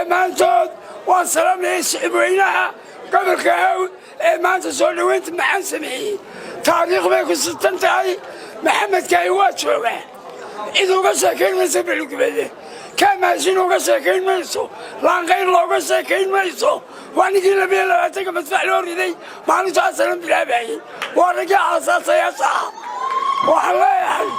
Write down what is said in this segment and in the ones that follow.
dhammaantood waan salaamaya shicibweynaha gobolka hawd ee maanta soo dhoweynta maxaan sameeyey taariikh bay ku sitan tahay maxamedkaahi waa joogaa cid uga sheekayn mayso beligubade kaamaashin uga sheekayn mayso laanqayn looga sheekayn mayso waa ninkii 22 madfac loo riday maalintaas la bilaabayay waa raggii aasaasayaasha waxaan leeyahay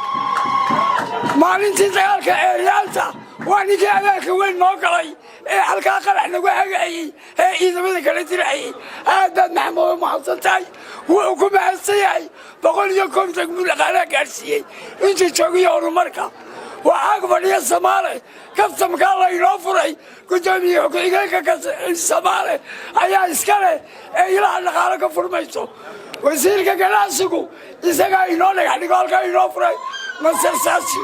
maalintii dagaalka eeryaalta waa ninkii abaalka weyn noo galay ee halkaa qarax lagu hagayey ee ciidamada kala dirayay aad baad maxamuud mahadsan tahay wuu ku mahadsan yahay 150 milyan gaarsiiyey intii joogay horumarka waxaa fadhiya Soomaali kaftamka la inoo furay gudoomiye ku-xigeenka Soomaali ayaa iska leh ee ilaa dhaqaale ka furmayso wasiirka ganacsigu isaga inoo dhigaalka inoo furay masarsaasi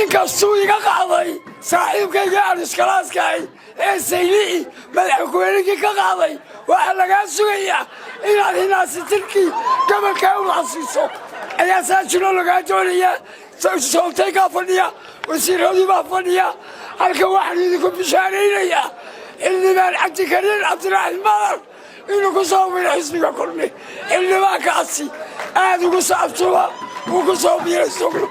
inkastuu iga qaaday saaxiibkayga aan iskalaaskai ee saylici madaxweynihii ka qaaday waxaa lagaa sugayaa inaad hinaasitirkii gobolka u xasiiso ayaa saajino lagaa doonayaa sawtay ka fadhiya wasiiradii baa fadhiya halka waxaan idinku bishaaraynayaa xildhibaan cabdikariin cabdiraxmaan inuu ku soo biray xisbiga kulmi xildhibaankaasi aad ugu saabtuba uu ku soo biray sugno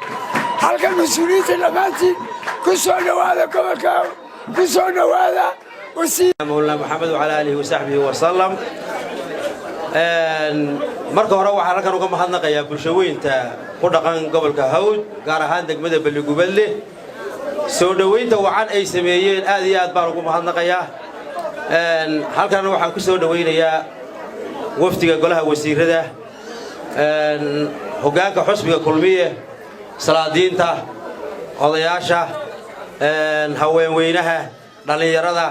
halka mas-uuliyiinta dhammaantiin ku soo dhowaada gobolka ku soo dhowaada wasiir مولانا محمد وعلى آله وصحبه وسلم marka hore waxaan halkan uga mahadnaqayaa bulshooyinta ku dhaqan gobolka Hawd gaar ahaan degmada Beligubadle soo dhaweynta wacan ay sameeyeen aad iyo aad baan ugu mahadnaqayaa halkan waxaan ku soo dhaweynayaa wafdiga golaha wasiirada hoggaanka xusbiga kulmiye salaadiinta odayaasha haweenweynaha dhalinyarada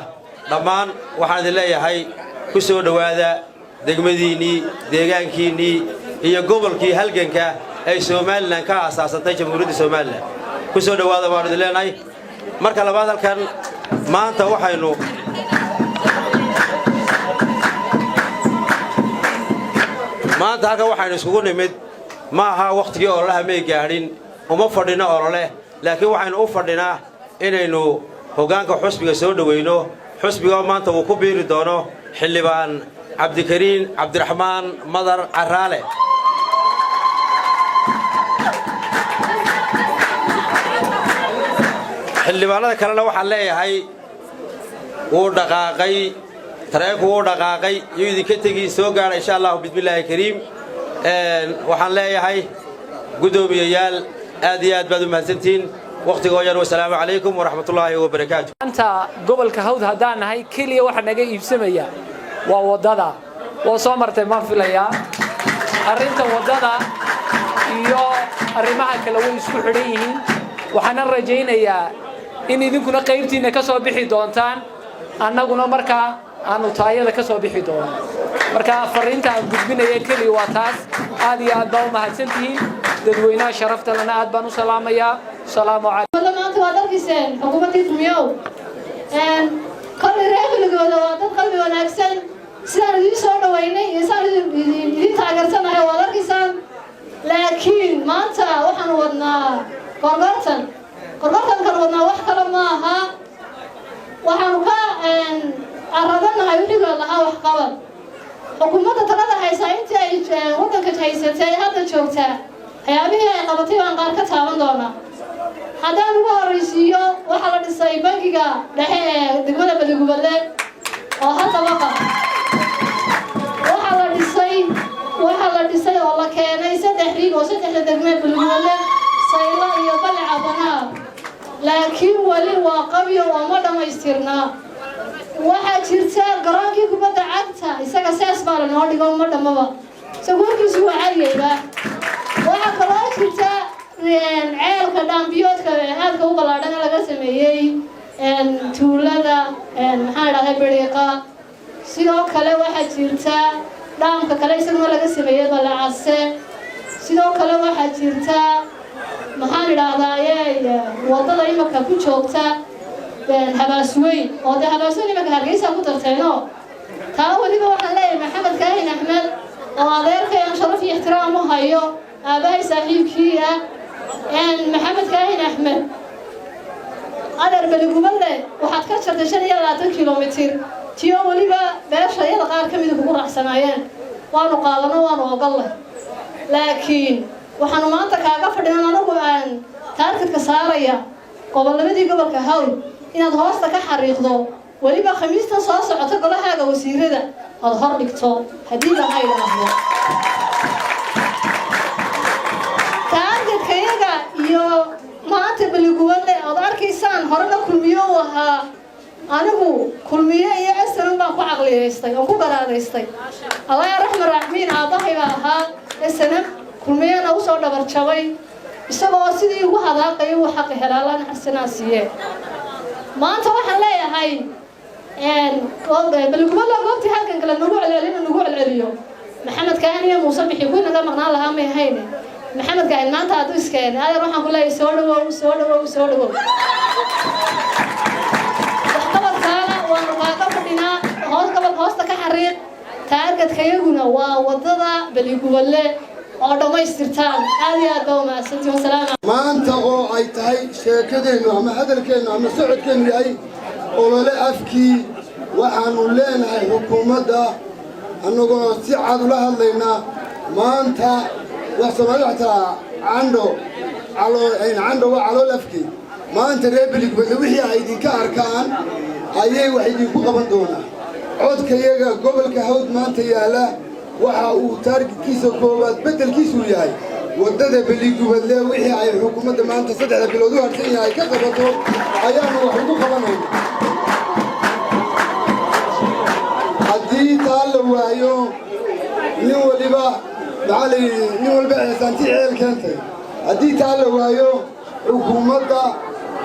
dhammaan waxaan idin leeyahay ku soo dhawaada degmadiinii deegaankiinii iyo gobolkii halganka ay Soomaaliland ka asaasantay jamhuuriyadda Soomaaliland ku soo dhawaada baan idin leenahay marka labaad halkan maanta waxaynu isugu nimid ma aha waqtigii ololaha may gaadhin uma fadhino olole laakiin waxaynu u fadhinaa inaynu hoggaanka xusbiga soo dhaweyno xusbiga maanta uu ku biiri doono xildhibaan cabdikariin cabdiraxmaan madar caraale xildhibaanada kalena waxaan leeyahay wuu dhaqaaqay tareenku wuu dhaqaaqay iyo idinka tegi soo gaara insha Allah bismillaahi kariim waxaan leeyahay gudoomiyayaal aad iyo aad baad u mahadsantiin waqtigoodan wassalaamu calaykum waraxmatullaahi wabarakaatuh anta gobolka Hawd hadaan nahay kaliya waxa naga iibsamaya waa wadada oo soo martay ma filaya arinta wadada iyo arimaha kale way isku xidhan yihiin waxaan rajaynayaa in idinkuna qaybtiina ka soo bixi doontaan annaguna marka aanu taayada ka soo bixi doono marka fariinta aan gudbinaya kaliya waa taas aad iyo aad baa u mahadsantihiin dadweynaha sharafta lana aad baan u salaamayaa salaamu calaykum maanta waa dalkiiseen xukuumadii tumiyow kolay reebiligooda waa dad qalbi wanaagsan sidaan idiin soo dhaweynay iyo sidaan idiin taageersanahay waa dalkiisaan laakiin maanta waxaan wadnaa gorgortankan wadnaa wax kale ma aha waxaanu ka arradanahay wixii lahaa wax qabad xukuumadda talada haysaa intii ay waddanka haysatay hadda joogtaa waxyaabihii ay qabatay baan qaar ka taaban doonaa haddaan ugu horraysiiyo waxaa la dhisay bangiga dhexe ee degmada Beligubadle oo hadda waqa waxaa la dhisay oo la keenay 3 riig oo 3 degmada Beligubadle saylo iyo balaca banaa laakiin wali waa qabyo oo ma dhamaystirnaa waxaa jirta garoonkii kubadda cagta isaga sees baa la noo dhigo ma dhamaba sagoorkiisu waa cariyeyba waxaa kaloo jirta ceelka dhaambiyoodka aadka u balaadhan laga sameeyey tuulada maxaa dhahay bariiqa sidoo kale waxaa jirta dhaamka kale isaguna laga sameeyey balacase sidoo kale waxaa jirta maxaan idhaahdaa wadada imaka ku joogta habaasweyn oo de habaasweyn imaka hargeysa ku darteeno taa weliba waxaan leeyahay maxamed kaahin axmed oo adeerkay aan sharaf iyo ixtiraam u hayo aabahay saaxiibkii ah محمد كاهن أحمد أنا بلقومله وحد كشر تشري يلا 3 كيلومتر تيو وليبا بيش يلا قار كم يدك بروح سمايان وأنا قالنا وأنا أقله لكن وحنا ما أنت كعقف لنا نروح عن تارك كسارية قبل ما تيجي قبل كهول إن هذا كحريق ذو وليبا خميس تصاص عتق له حاجة وسيرة ده هذا دكتور هدية هاي الأمور تارك كيجا يو ما أنت بلقوله أضار كيسان هرنا كل يوم وها أنا كل مية يأسر ما قعقلي يستي أو كبر يستي الله يرحم الراحمين عطاه بها السنة كل مية نوصل لبرشوي السبب سيدي وهذا قيء وحق حلالا حسنا سيه ما أنت واحد لا هاي بالقبل قلت هالكن كلا نروح على اليوم محمد كان يا موسى بيحبون هذا مقنع لها ما هينه محمد قال ما أنت أدرس كان هذا روح أقول له يسولوا hoosta ka xariiq taargetka iyaguna waa wadada Baliguballe oo dhameystirtaan aad iyo aad ma santii wasalaam maanta oo ay tahay sheekadeenu ama hadalkeenu ama socodkeenu yahay olole afkii waxaanu leenahay xukuumadda annagoo si cad ula hadlaynaa maanta wax Soomaaliya cando waa calool afkii maanta reer Baliguballe wixii ay idinka arkaan ayay wax idinku qaban doonaa codkayaga gobolka hawd maanta yaala waxa uu taargetkiisa koobaad bedelkiisu yahay wadada Baliguballe wixii ay xukuumadda maanta 3 bilood u harsan yahay ka qabato ayaanu wax ugu qabanaynaa haddii taalo waayo nin walba xisaanti ceel keentay haddii taalo waayo xukuumadda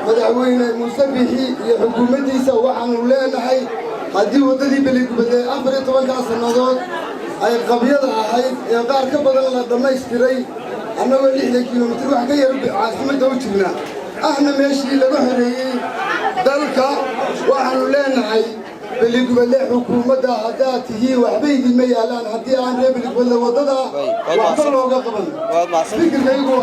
madaxweyne Muuse Bixi iyo xukuumaddiisa waxaanu leenahay haddii wadadii Baliguballe 14 sanadood ay qabyada ahayd ee qaar ka badan la dhameystiray annagoo 60 kiiloomitir wax ka yar caasimadda u jirna ahna meeshii laga xoreeyay dalka waxaanu leenahay Baliguballe xukuumadda haddaa tihiin waxba idinma yaalaan haddii aan reer Baliguballe wadada waxba looga qaban fikirkaygu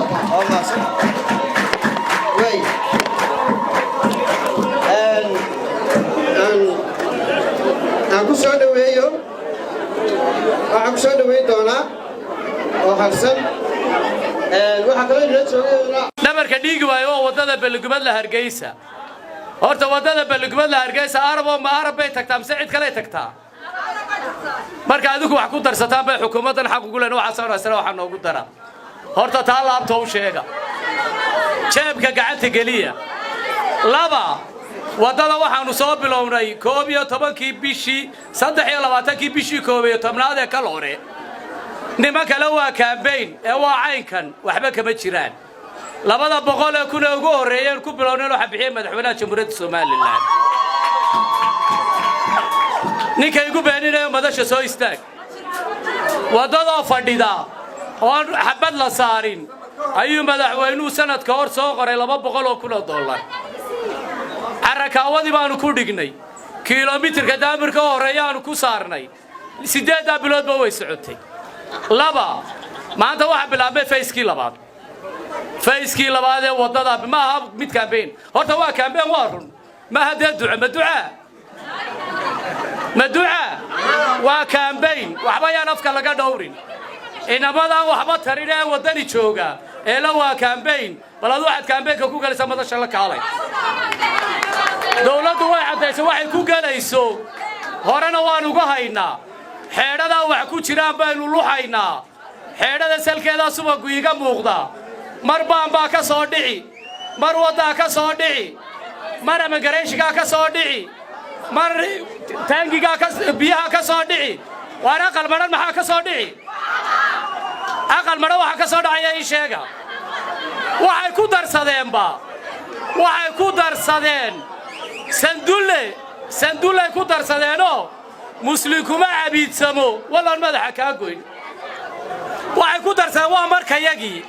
aku soo dhaweeyo waxaan ku soo dhaweey doonaa oo harsan waxa kale inoo joogayna dhamarka dhiigi waayo wadada Baliguballe Hargeysa horta wadada Baliguballe Hargeysa arabo ma arabay tagtaa mise cid kale tagtaa marka adigu wax ku darsataan bay xukuumaddan xaq ugu leeyahay waxa soo waxa noogu dara horta taa laabta u sheega jeebka gacanta geliya laba wadada waxaanu soo bilownay 11kii bishii 23kii bishii 11aad ee kala hore nima kale waa campaign ee waa caynkan waxba kama jiraan 200 kun ee ugu horeeyeen ku bilownay waxa bixiyay madaxweynaha jamhuuriyadda Soomaaliland ninka igu beeninayo madasha soo istaag wadada fadhida oo xabad la saarin ayuu madaxweynuhu sanadka hor soo qoray 200 kun oo dollar arakaawadi baanu ku dhignay kiiloomitirka daamirka horeeyaanu ku saarnay 8 bilood ba way socotay laba maanta waxa bilaabay fayskii labaad ee wadada ma aha mid campaign horta waa campaign waa run ma hada duca waa campaign waxba yaan afka laga dhowrin inamada waxba tarin ee wadani jooga ee la waa campaign bal aad waxaad campaign-ka ku galaysaa madasha la kaalay dawladdu way cadeysay waxay ku galayso horena waan uga haynaa xeedhada wax ku jiraan baynu luxaynaa xeedhada salkeeda subagu iga muuqda mar baa ka soo dhici mar wada ka soo dhici mar amagareeshiga ka soo dhici mar taangiga biyaha ka soo dhici waana qalmadan maxaa ka soo dhici aqal mara waxa ka soo dhacaya ii sheega waxay ku darsadeen sandulle ku darsadeenoo muslim kuma cabiidsamo wallaan madaxa kaa goyn waxay ku darsadeen waa markayagii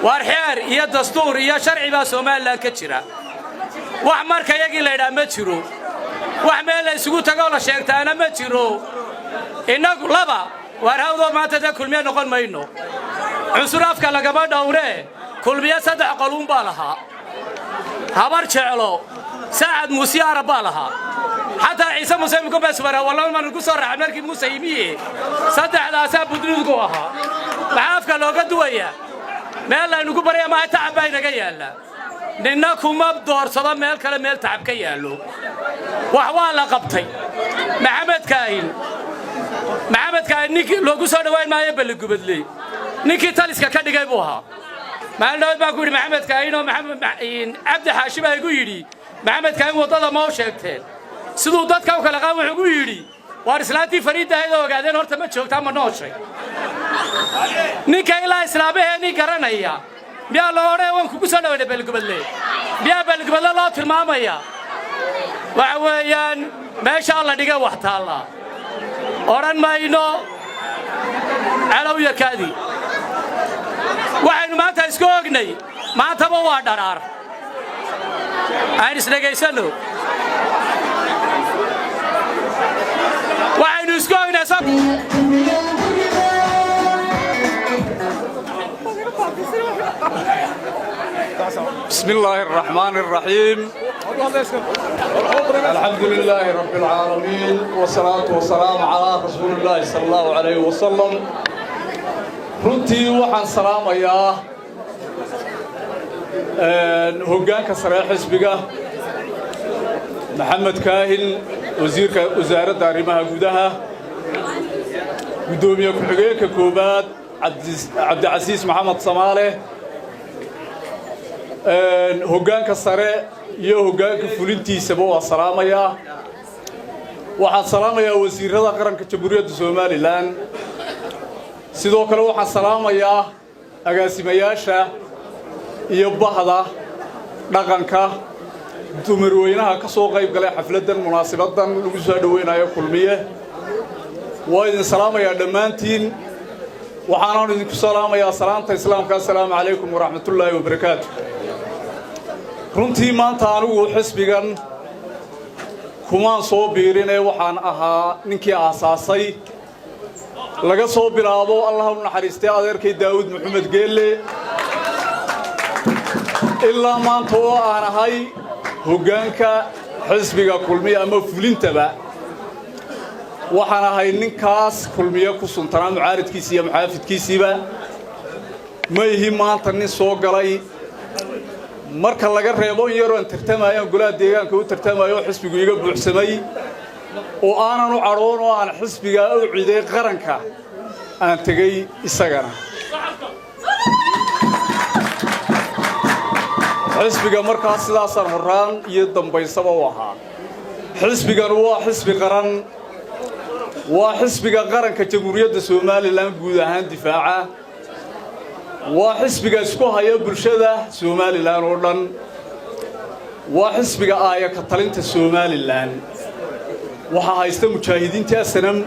waar xeer iyo dastuur iyo sharci baa Soomaaliland ka jira wax markayagii la yidhaa ma jiro wax meel la isugu tago la sheegtaana ma jiro inagu laba waar hawdo maanta da kulmiye noqon mayno cusur afka lagama dhawre kulmiye 3 qolun baa lahaa habar jeclo saacad muuse arabalaha حتى عيسى موسى يكون بس برا والله ما نقول صار عملك موسى يميه صدق على أساس بدون جواها بعافك لو قد ويا ما لا نقول برا ما تعب بينك يلا لأنكم ما بدور صدام مال كلام مال تعب كيالو وحوالة قبطي محمد كاين نيك لو قصر وين ما يبلغ بدلي نيكي تاليس كده جايبوها ما لو بقول محمد كاين ومحمد عبد حاشم يقول يدي محمد كاين وطلع ما وشكته sidoo dadka u kala qaawan ugu yiri war islaantii fariida ay ogaadeen horta ma joogtaa ma nooshay ninka ilaa islaameeni garanaya biya loo oray waan kugu soo dhawaday balgubadle biya balgubadle loo tilmaamaya waxa weeyaan meesha la dhiga wax taala oran mayno calawiya kaadi waxaynu maanta isku ognay maantaba waa dharaar aan isdhageysano وعين اسكوينا بسم الله الرحمن الرحيم الحمد لله رب العالمين والصلاة والسلام على رسول الله صلى الله عليه وسلم runtii waxaan salaamayaa hoggaanka sare xisbiga محمد كاهن وزير وزارة arrimaha gudaha gudoomiye ku-xigeenka koobaad Cabdicasiis Maxamed Samaale hoggaanka sare iyo hoggaanka fulintiisaba waa salaamayaa waxaan salaamayaa wasiirada qaranka Jamhuuriyadda Soomaaliland sidoo kale waxaan salaamayaa agaasimayaasha iyo bahda dhaqanka dumarweynaha ka soo qayb galay xafladan munaasabadan lagu soo dhaweynayo kulmiye waa idin salaamaya dhamaantiin waxaan idinku salaamayaa salaanta islaamka assalaamu calaykum wa rahmatullaahi wa barakaatuh runtii maanta anigu xisbigan kumaan soo biirinay waxaan ahaa ninkii aasaasay laga soo bilaabo Allah u naxariistay adeerkay Daawud Maxamed Geelle ilaa maanta oo aan ahay hoggaanka xisbiga kulmiye ama fulintaba waxaan ahay ninkaas kulmiye ku suntanaa mucaaridkiisa iyo muxaafidkiisiba ma yihi maanta nin soo galay marka laga reebo in yar oo tartamayo golaha deegaanka u tartamayo xisbigu iga buuxsamay oo aanan u caroon oo aan xisbiga u ciiday qaranka aan tagay isagana xisbiga markaas sidaas horaan iyo dambaysaba u ahaa xisbigan waa xisbi qaran waa xisbiga qaranka Jamhuuriyadda Soomaaliland guud ahaan difaaca waa xisbiga isku haya bulshada Soomaaliland oo dhan waa xisbiga aaya ka talinta Soomaaliland waxa haysta mujaahidiinta sanam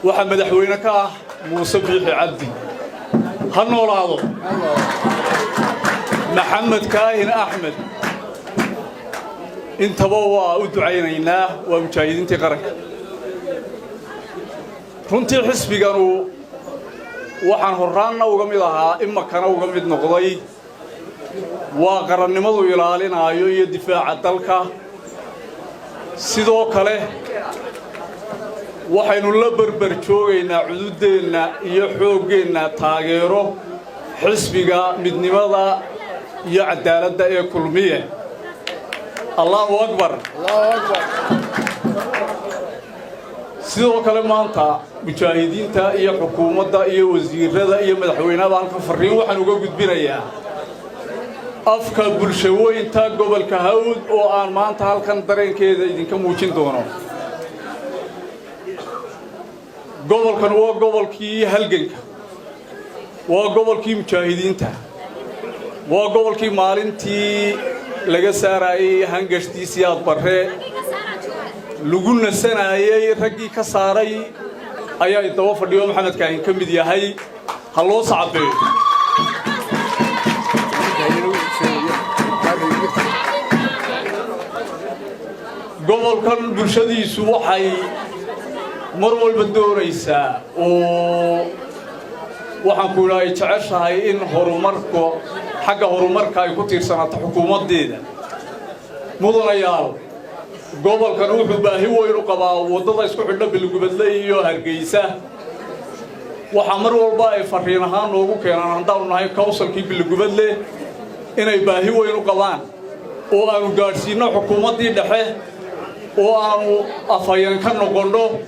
waxa madaxweyne ka ah Muuse Biixi Cabdi ha noolaado محمد كاهن أحمد انت بوا ودعينا ومشاهدين تقرأ runtii xisbiganu waxaan horaanna uga mid ahaa ima kana uga mid noqday waa qarannimadu ilaalinayo iyo difaaca dalka sidoo kale waxaynu la barbar joogaynaa cududeena iyo xooggeena taageero xisbiga midnimada iyo cadaaladda ee kulmiye Allahu akbar sidoo kale maanta mujaahidiinta iyo xukuumadda iyo wasiirada iyo madaxweynaha halka fariin waxaan uga gudbinayaa afka bulshooyinta gobolka Hawd oo aan maanta halkan dareenkeeda idinka muujin doono gobolkan waa gobolkii halganka waa gobolkii mujaahidiinta waa gobolkii maalintii laga saarayay hangashtiisii aad barre lagu nasanayay raggii ka saaray ayaa daba fadhiyo Maxamed Kaahin ka mid yahay ha loo sacbeeyo gobolkan bulshadiisu waxay mar walba doonaysaa oo waxaan ku ilaahay jeceshahay in horumarku xagga horumarka ay ku tiirsanaato xukuumaddeeda mudanayaal gobolkan wuxuu baahi weyn u qabaa waddada isku xidha Beligubadle iyo Hargeysa waxa mar walba ay fariin ahaan noogu keenaan haddaan nahay councilkii Beligubadle inay baahi weyn u qabaan oo aanu gaarsiino xukuumaddii dhexe oo aanu afayeen ka noqono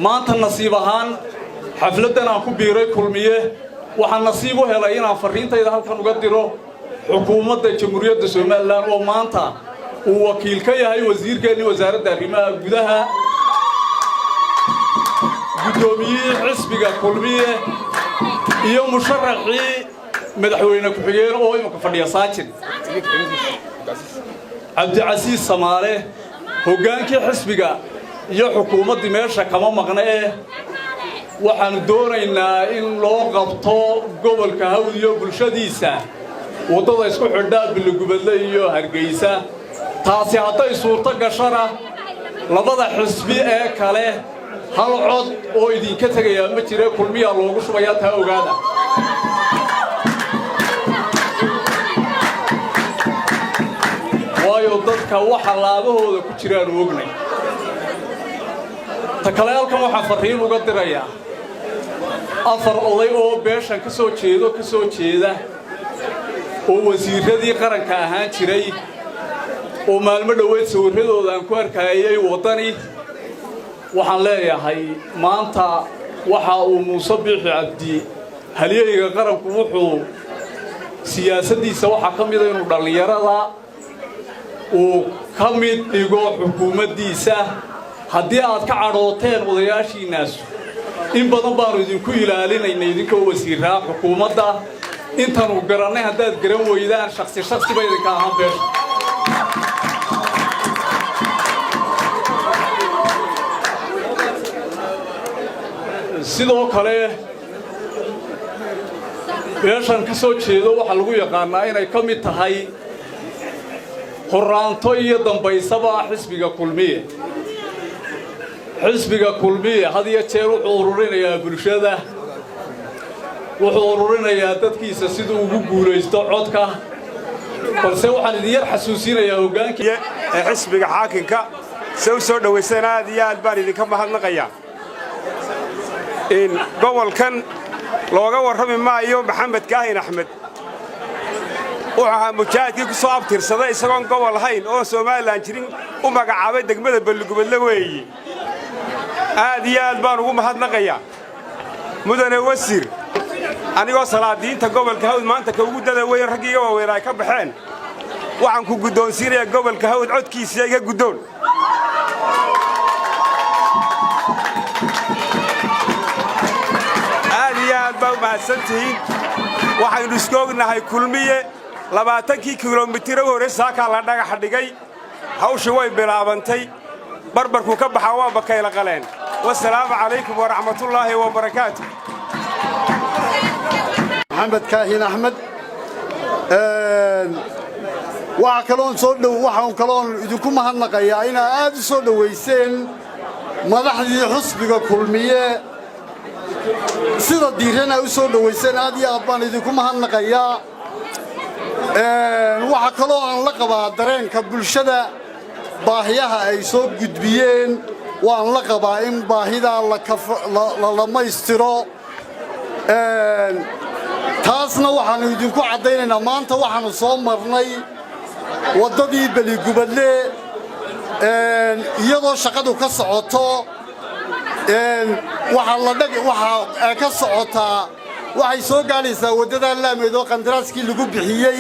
maanta nasiib ahaan xafladan aan ku biiray kulmiye waxaan nasiib u helay inaan fariintayda halkan uga diro xukuumadda Jamhuuriyadda Soomaaliland oo maanta uu wakiil ka yahay wasiirkeennii wasaaradda arrimaha gudaha guddoomiyihii xisbiga kulmiye iyo musharaxii madaxweyne ku-xigeen oo imika fadhiya saajin Cabdicasiis Samaale hoggaankii xisbiga iyo xukuumaddii meesha kama maqna waxaan doonaynaa in loo qabto gobolka Hawd iyo bulshadiisa waddada isku xidha Beligubadle iyo Hargeysa taasi hadday suurto gashana labada xisbi ee kale hal cod oo idinka tagaya ma jira kulmiya loogu shubayaa taa ogaada waayo dadka waxa laabahooda ku jiraan ognay ta kale halkan waxaan fariin uga dirayaa afar oday oo beeshan ka soo jeeda oo wasiiradii qaranka ahaan jiray oo maalmo dhaweed sawirradooda aan ku arkayay waddani waxaan leeyahay maanta waxa uu Muuse Biixi Cabdi halyeeyga qaranku wuxuu siyaasaddiisa waxa ka mid ah inuu dhalinyarada uu ka mid dhigo xukuumaddiisa haddii aad ka cadhooteen odayaashiinaas in badan baanu idinku ilaalinaynay idinkoo wasiiraa xukuumadda intaanu garannay haddaad garan weydaan shakhsi ba idinka ahaan beesha sidoo kale beeshan ka soo jeedo waxa lagu yaqaanaa inay ka mid tahay horaanto iyo dambaysaba xisbiga kulmiye had iyo jeer wuxuu ururinayaa bulshada wuxuu ururinayaa dadkiisa siduu ugu guulaysto codka balse waxaan idin yar xasuusinayaa hoggaankii xisbiga xaakinka soo dhaweysana aad iyo aad baan idinka mahadnaqayaa in gobolkan looga warrami maayo Maxamed Kaahin Axmed waxaa mujaahidkii ku soo abtirsaday isagoon gobol ahayn oo Soomaaliland jirin u magacaabay degmada Beligubadle weeye aad iyo aad baan ugu mahadnaqayaa mudane wasiir anigoo salaadiinta gobolka Hawd maanta ka ugu dada weyn raggiga waaweyn ay ka baxeen waxaan ku guddoonsiinayaa gobolka Hawd codkiisa iga guddoon aad iyo aad baa mahadsantihiin waxaynu isku ognahay kulmiye 20 kiiloomitir hore saaka la dhagax dhigay hawshu way bilaabantay barbarku ka baxa waa bakayla qaleen wassalaamu calaykum wa rahmatullaahi wa barakaatuh Maxamed Kaahin Axmed waxaan kaloon idinku mahadnaqayaa in aad u soo dhaweyseen madaxdii xisbiga kulmiye sida diirana u soo dhaweyseen aad iyo aad baan idinku mahadnaqayaa waxa kaloo aan la qabaa dareenka bulshada baahiyaha ay soo gudbiyeen waan la qabaa in baahida la dhamaystiro taasna waxaanu idinku cadaynaynaa maanta waxaanu soo marnay waddadii Beligubadle iyadoo shaqadu ka socoto waxa ka socotaa waxay soo gaaraysaa waddada laameed oo qandaraaskii lagu bixiyey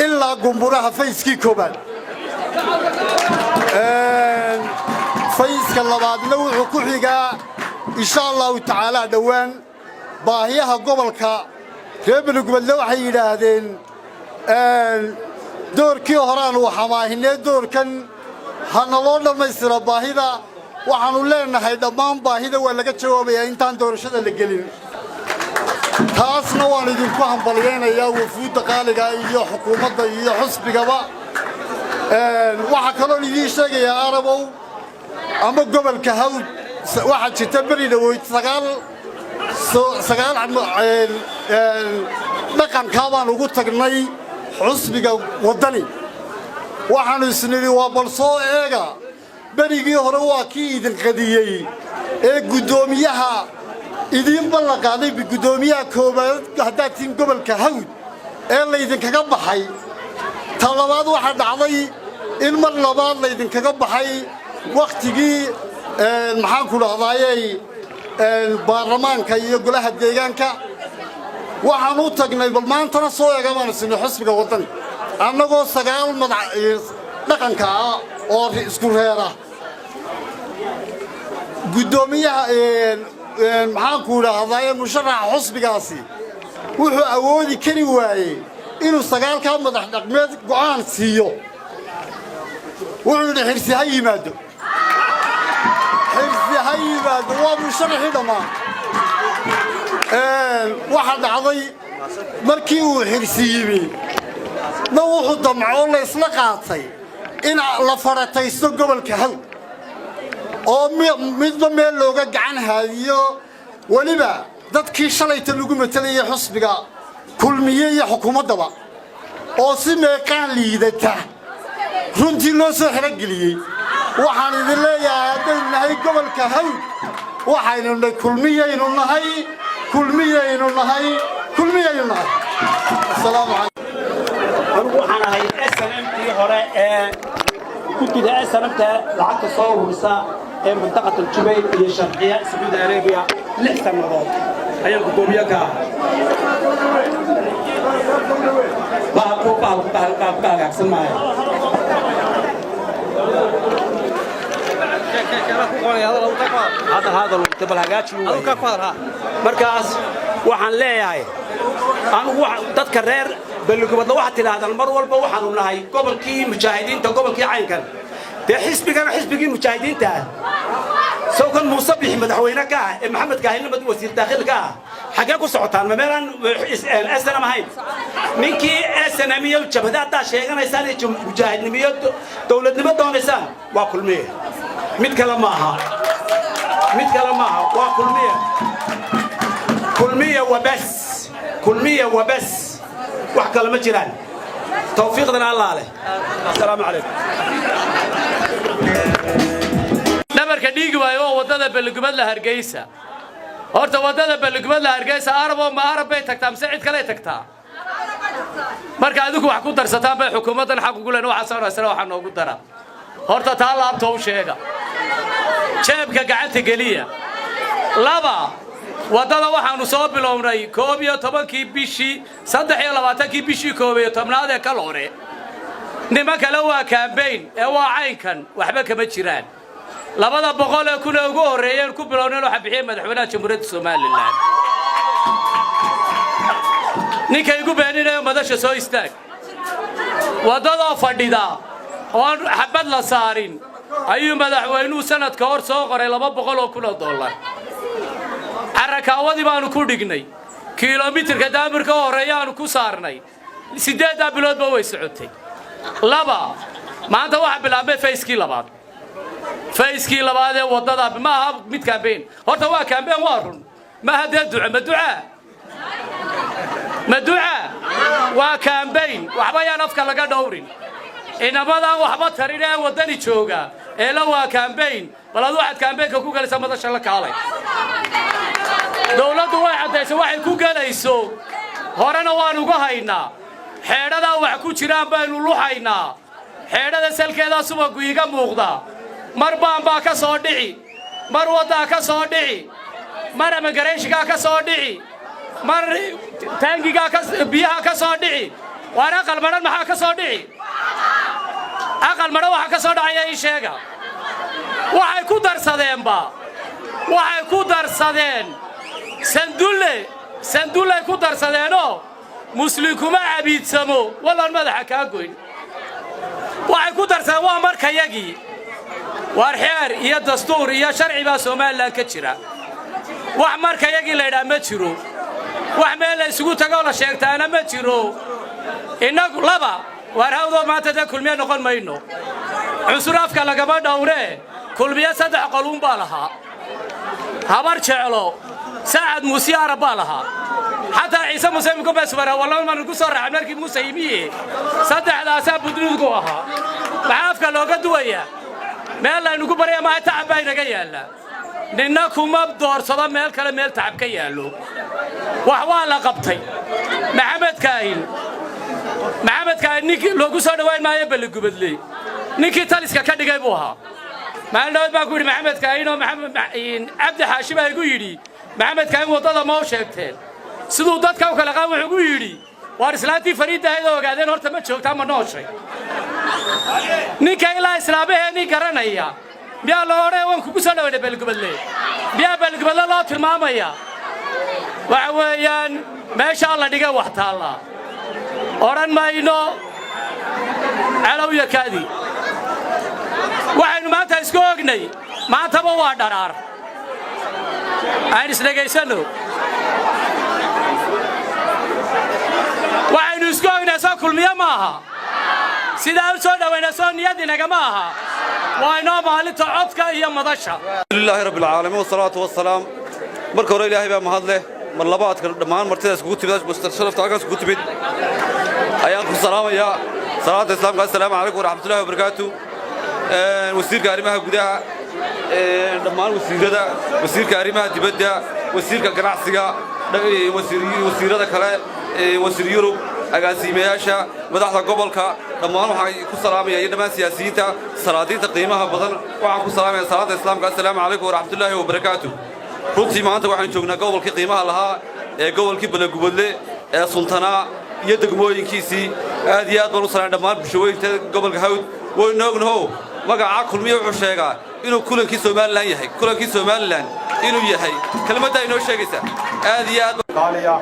ilaa gumburaha fayskii koobaad fayska labaadna wuxuu ku xigaa insha Allahu tacaala dhawaan baahiyaha gobolka reer Beligubadle waxay yidhaahdeen doorkii horaan uu xamaahinay doorkan hana loo dhamaystiro baahida waxaanu leenahay dhammaan baahida waa laga jawaabayaa intaan doorashada la gelin taasna waan idinku hambalyeeynaa wafuudda qaaliga iyo xukuumadda iyo xisbigaba waxa kaloo idin sheegayaa arabow ama gobolka Hawd waxa jirta bari dhaweyd sagaal dhaqanka baan ugu tagnay xusbiga wadani waxaanu isniri waa bal soo eega berigii hore waa kii idin qadiyey ee gudoomiyaha idin ballan qaaday gudoomiyaha koobaad haddaad tiin gobolka hawd ee laydinkaga baxay ta labaad waxaa dhacday in mar labaad laydinkaga baxay wakhtigii maxaan ku dhahdaayey baarlamaanka iyo golaha deegaanka waxaan u tagnay bal maantana soo eega baanu sinay xusbiga wadani annagoo 9 madax dhaqanka ah oo isku reera gudoomiyaha maxaan ku dhahdaayey musharaxa xusbigaasi wuxuu awoodi kari waayey inuu 9 madax dhaqmeed go'aan siiyo wuxuu xirsi ha yimaado waa musharaxii dhammaan waxa dhacday markii uu xirsi yimi ma wuxuu damco la isla qaatay in la farataysto gobolka hal oo midba meel looga gacan haadiyo waliba dadkii shalayta lagu matalayay xusbiga kulmiyay iyo xukuumadaba oo si meeqaan liidata runtii loo soo xirageliyay waxaan idin leeyahay haddaynu nahay gobolka hawd waxaynu nahay kulmiyaynu nahay assalaamu calaykum waxaan ahay SNMtii hore ee guddiga SNMta lacagta soo ururisa ee mintaqada Jubayl iyo Sharqiya Sacuudi Arabiya 6 sanadood ayaan gudoomiye ka baaqsan maayo markaas waxaan leeyahay anigu dadka reer balugubadla waxa tilaadan mar walba waxaanu nahay gobolkii mujaahidiinta gobolkii caynkan xisbigana xisbigii mujaahidiinta soo kan Muuse Bixi madaxweyne ka ah ee Maxamed Kaahina mad wasiir dakhilka ah xagee ku socotaan ma meelan SNM ahayn ninkii SNM iyo jabhada sheeganaysaan ee mujaahidnimo dawladnimo doonaysaan waa kulmiye mid kale ma aha waa kulmiye wa bas wax kale ma jiraan tawfiiqdan Allah leh assalaamu calaykum nabarka dhiigi waayo wadada balugubad la Hargeysa horta wadada balugubad la Hargeysa arabo ma arabay tagtaa mise cid kale tagtaa marka adigu wax ku darsataan bay xukuumadan xaq ugu leeyahay waxa soo waxa noogu dara horta taa laabto u sheega jeebka gacanta geliya laba wadada waxaanu soo bilownay 11kii bishii 23kii bishii 11aad ee kala hore nima kale waa campaign ee waa caynkan waxba kama jiraan labada boqol ee kuna ugu horeeyeen ku bilownay waxa bixiyay madaxweynaha jamhuuriyadda Soomaaliland ninka igu beeninayo madasha soo istaag wadada fadhida oo xabad la saarin ayuu madaxweynuhu sanadka hor soo qoray $200,000 arakaawadi baanu ku dhignay kiiloomitirka daamirka horeeyaanu ku saarnay 8 biloodba way socotay laba maanta waxa bilaabay fayskii labaad ee wadada ma aha mid campaign horta waa campaign waa run ma hada duca waa campaign waxba yaan afka laga dhowrin inamada waxba tarin ee wadani jooga ee la waa campaign balad waxaad campaign ku galaysaa madasha la kaalay dawladdu way cadeysay waxay ku galayso horena waan uga haynaa xeedhada wax ku jiraan baynu luxaynaa xeedhada salkeeda subagu iga muuqda mar baa ka soo dhici mar wada ka soo dhici mar amagareeshiga ka soo dhici mar taangiga ka biyaha ka soo dhici waana qalmadan maxaa ka soo dhici aqal mara waxa ka soo dhacaya in sheega waxay ku darsadeen sandulle ku darsadeenoo muslim kuma cabiidsamo wallan madaxa ka goyn waxay ku darsadeen waa markayagii war xeer iyo dastuur iyo sharci baa Soomaaliland ka jira wax markayagii la yiraahdo ma jiro wax meel la isugu tago la sheegtaana ma jiro inagu laba war hawdo maanta da kulmiye noqon mayno cusuraafka lagaba dhawre kulmiye 3 qoluun baa lahaa habar jeclo saacad muuse arab baa lahaa حتى عيسى موسى يمكن بس برا والله ما نقول صار عملك موسى يميه صدق على أساس بدون جوها بعرف كلو قد ويا ما لا نقول برا ما تعب بين جيالا لأنكم ما بدور صدام مال كلام مال تعب كيالو وحوالة قبطي محمد كاين نيكي لوجو صار وين ما يبلغ بدلي نيكي تاليسكا كده جايبوها ما لو بقول محمد كاين ومحمد عبد حاشم يقول يدي محمد كاين وطلع ما وشكتين سدوا ضد كوكب لقاهم يقول يدي وارسلاتي فريد هذا وقاعدين هرت ما تشوف تام نوشي نيكي لا إسلامه نيكي رنايا بيا لوري وانكو صار وين بلغ بدلي بيا بلغ بدل لا ترمام يا وعويان ما شاء الله دقة واحد الله أوران ما ينو علوية كذي وعين ما تسكوغني ما تبوا درار عين سنجيسنو وعين يسكوغنا ساكل ميا ماها سيدا سودا وين سون يدي نجماها وعينو مالي تعطك هي مضشة لله رب العالمين والصلاة والسلام مركور إلهي بمهضله mar labaadka dhamaan martidaas kugu timid mustarshafta halkaas kugu timid ayaan ku salaamayaa salaada islaamka assalaamu calaykum waraxmatullaahi wabarakaatu wasiirka arrimaha gudaha dhamaan wasiirka arrimaha dibadda wasiirka ganacsiga wasiirada kale wasiir Yurub agaasimayaasha madaxda gobolka dhamaan waxaan ku salaamayaa iyo dhamaan siyaasiyiinta salaadiinta qiimaha badan waxaan ku salaamayaa salaada islaamka assalaamu calaykum waraxmatullaahi wabarakaatu runtii maanta waxaan joognaa gobolkii qiimaha lahaa ee gobolkii Balagubadle ee Suntanaa iyo degmooyinkiisii aad iyo aad baan u salaamay dhammaan bulshooyinka gobolka Hawd way noognaho magaca kulmiye wuxuu sheegaa inuu kulankii Soomaaliland inuu yahay kelmadda inoo sheegaysa aad iyo aad qaaliya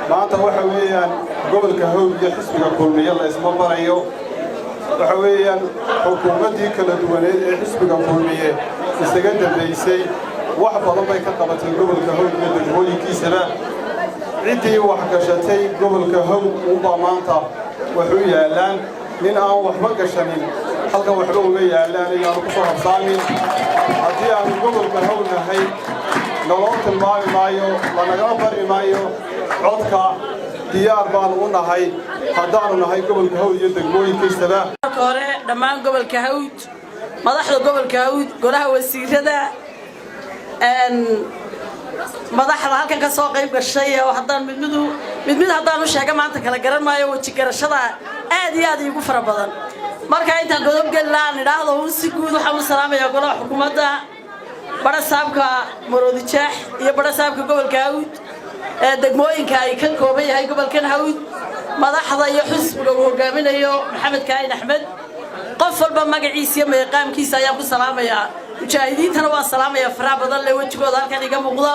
maanta waxa weeyaan gobolka Hawd iyo xisbiga kulmiye la isma barayo waxa weeyaan xukuumadii kala duwaneed ee xisbiga kulmiye isaga dambeysay wax badan bay ka qabatay gobolka Hawd iyo degmooyinkiisaba cidii wax gashatay gobolka Hawd uba maanta wuxuu yaalaan nin aan waxba gashanin halkan waxba uga yaalaan ayaan ku soo habsaamin haddii aan gobolka Hawd nahay nolol tilmaami maayo lanaga bari maayo codka diyaar baan u nahay haddaanu nahay gobolka Hawd iyo degmooyinkiisaba hore dhammaan gobolka Hawd madaxda gobolka Hawd golaha wasiirada madaxda halkan ka soo qayb gashay oo haddaan mid haddaan u sheega maanta kala garan maayo waji garashada aad iyo aad ugu fara badan marka intaan godob galaan idhaahdo si guud waxaan u salaamayaa golaha xukuumadda barasaabka Maroodijeex iyo barasaabka gobolka Hawd ee degmooyinka ay ka kooban yahay gobolkan Hawd madaxda iyo xisbiga uu hogaaminayo Maxamed Kaain Axmed qof walba magaciisa iyo meeqaamkiisa ayaan ku salaamayaa mujaahidiintana waa salaamaya faraha badan leh wajigooda halkan iga muuqdo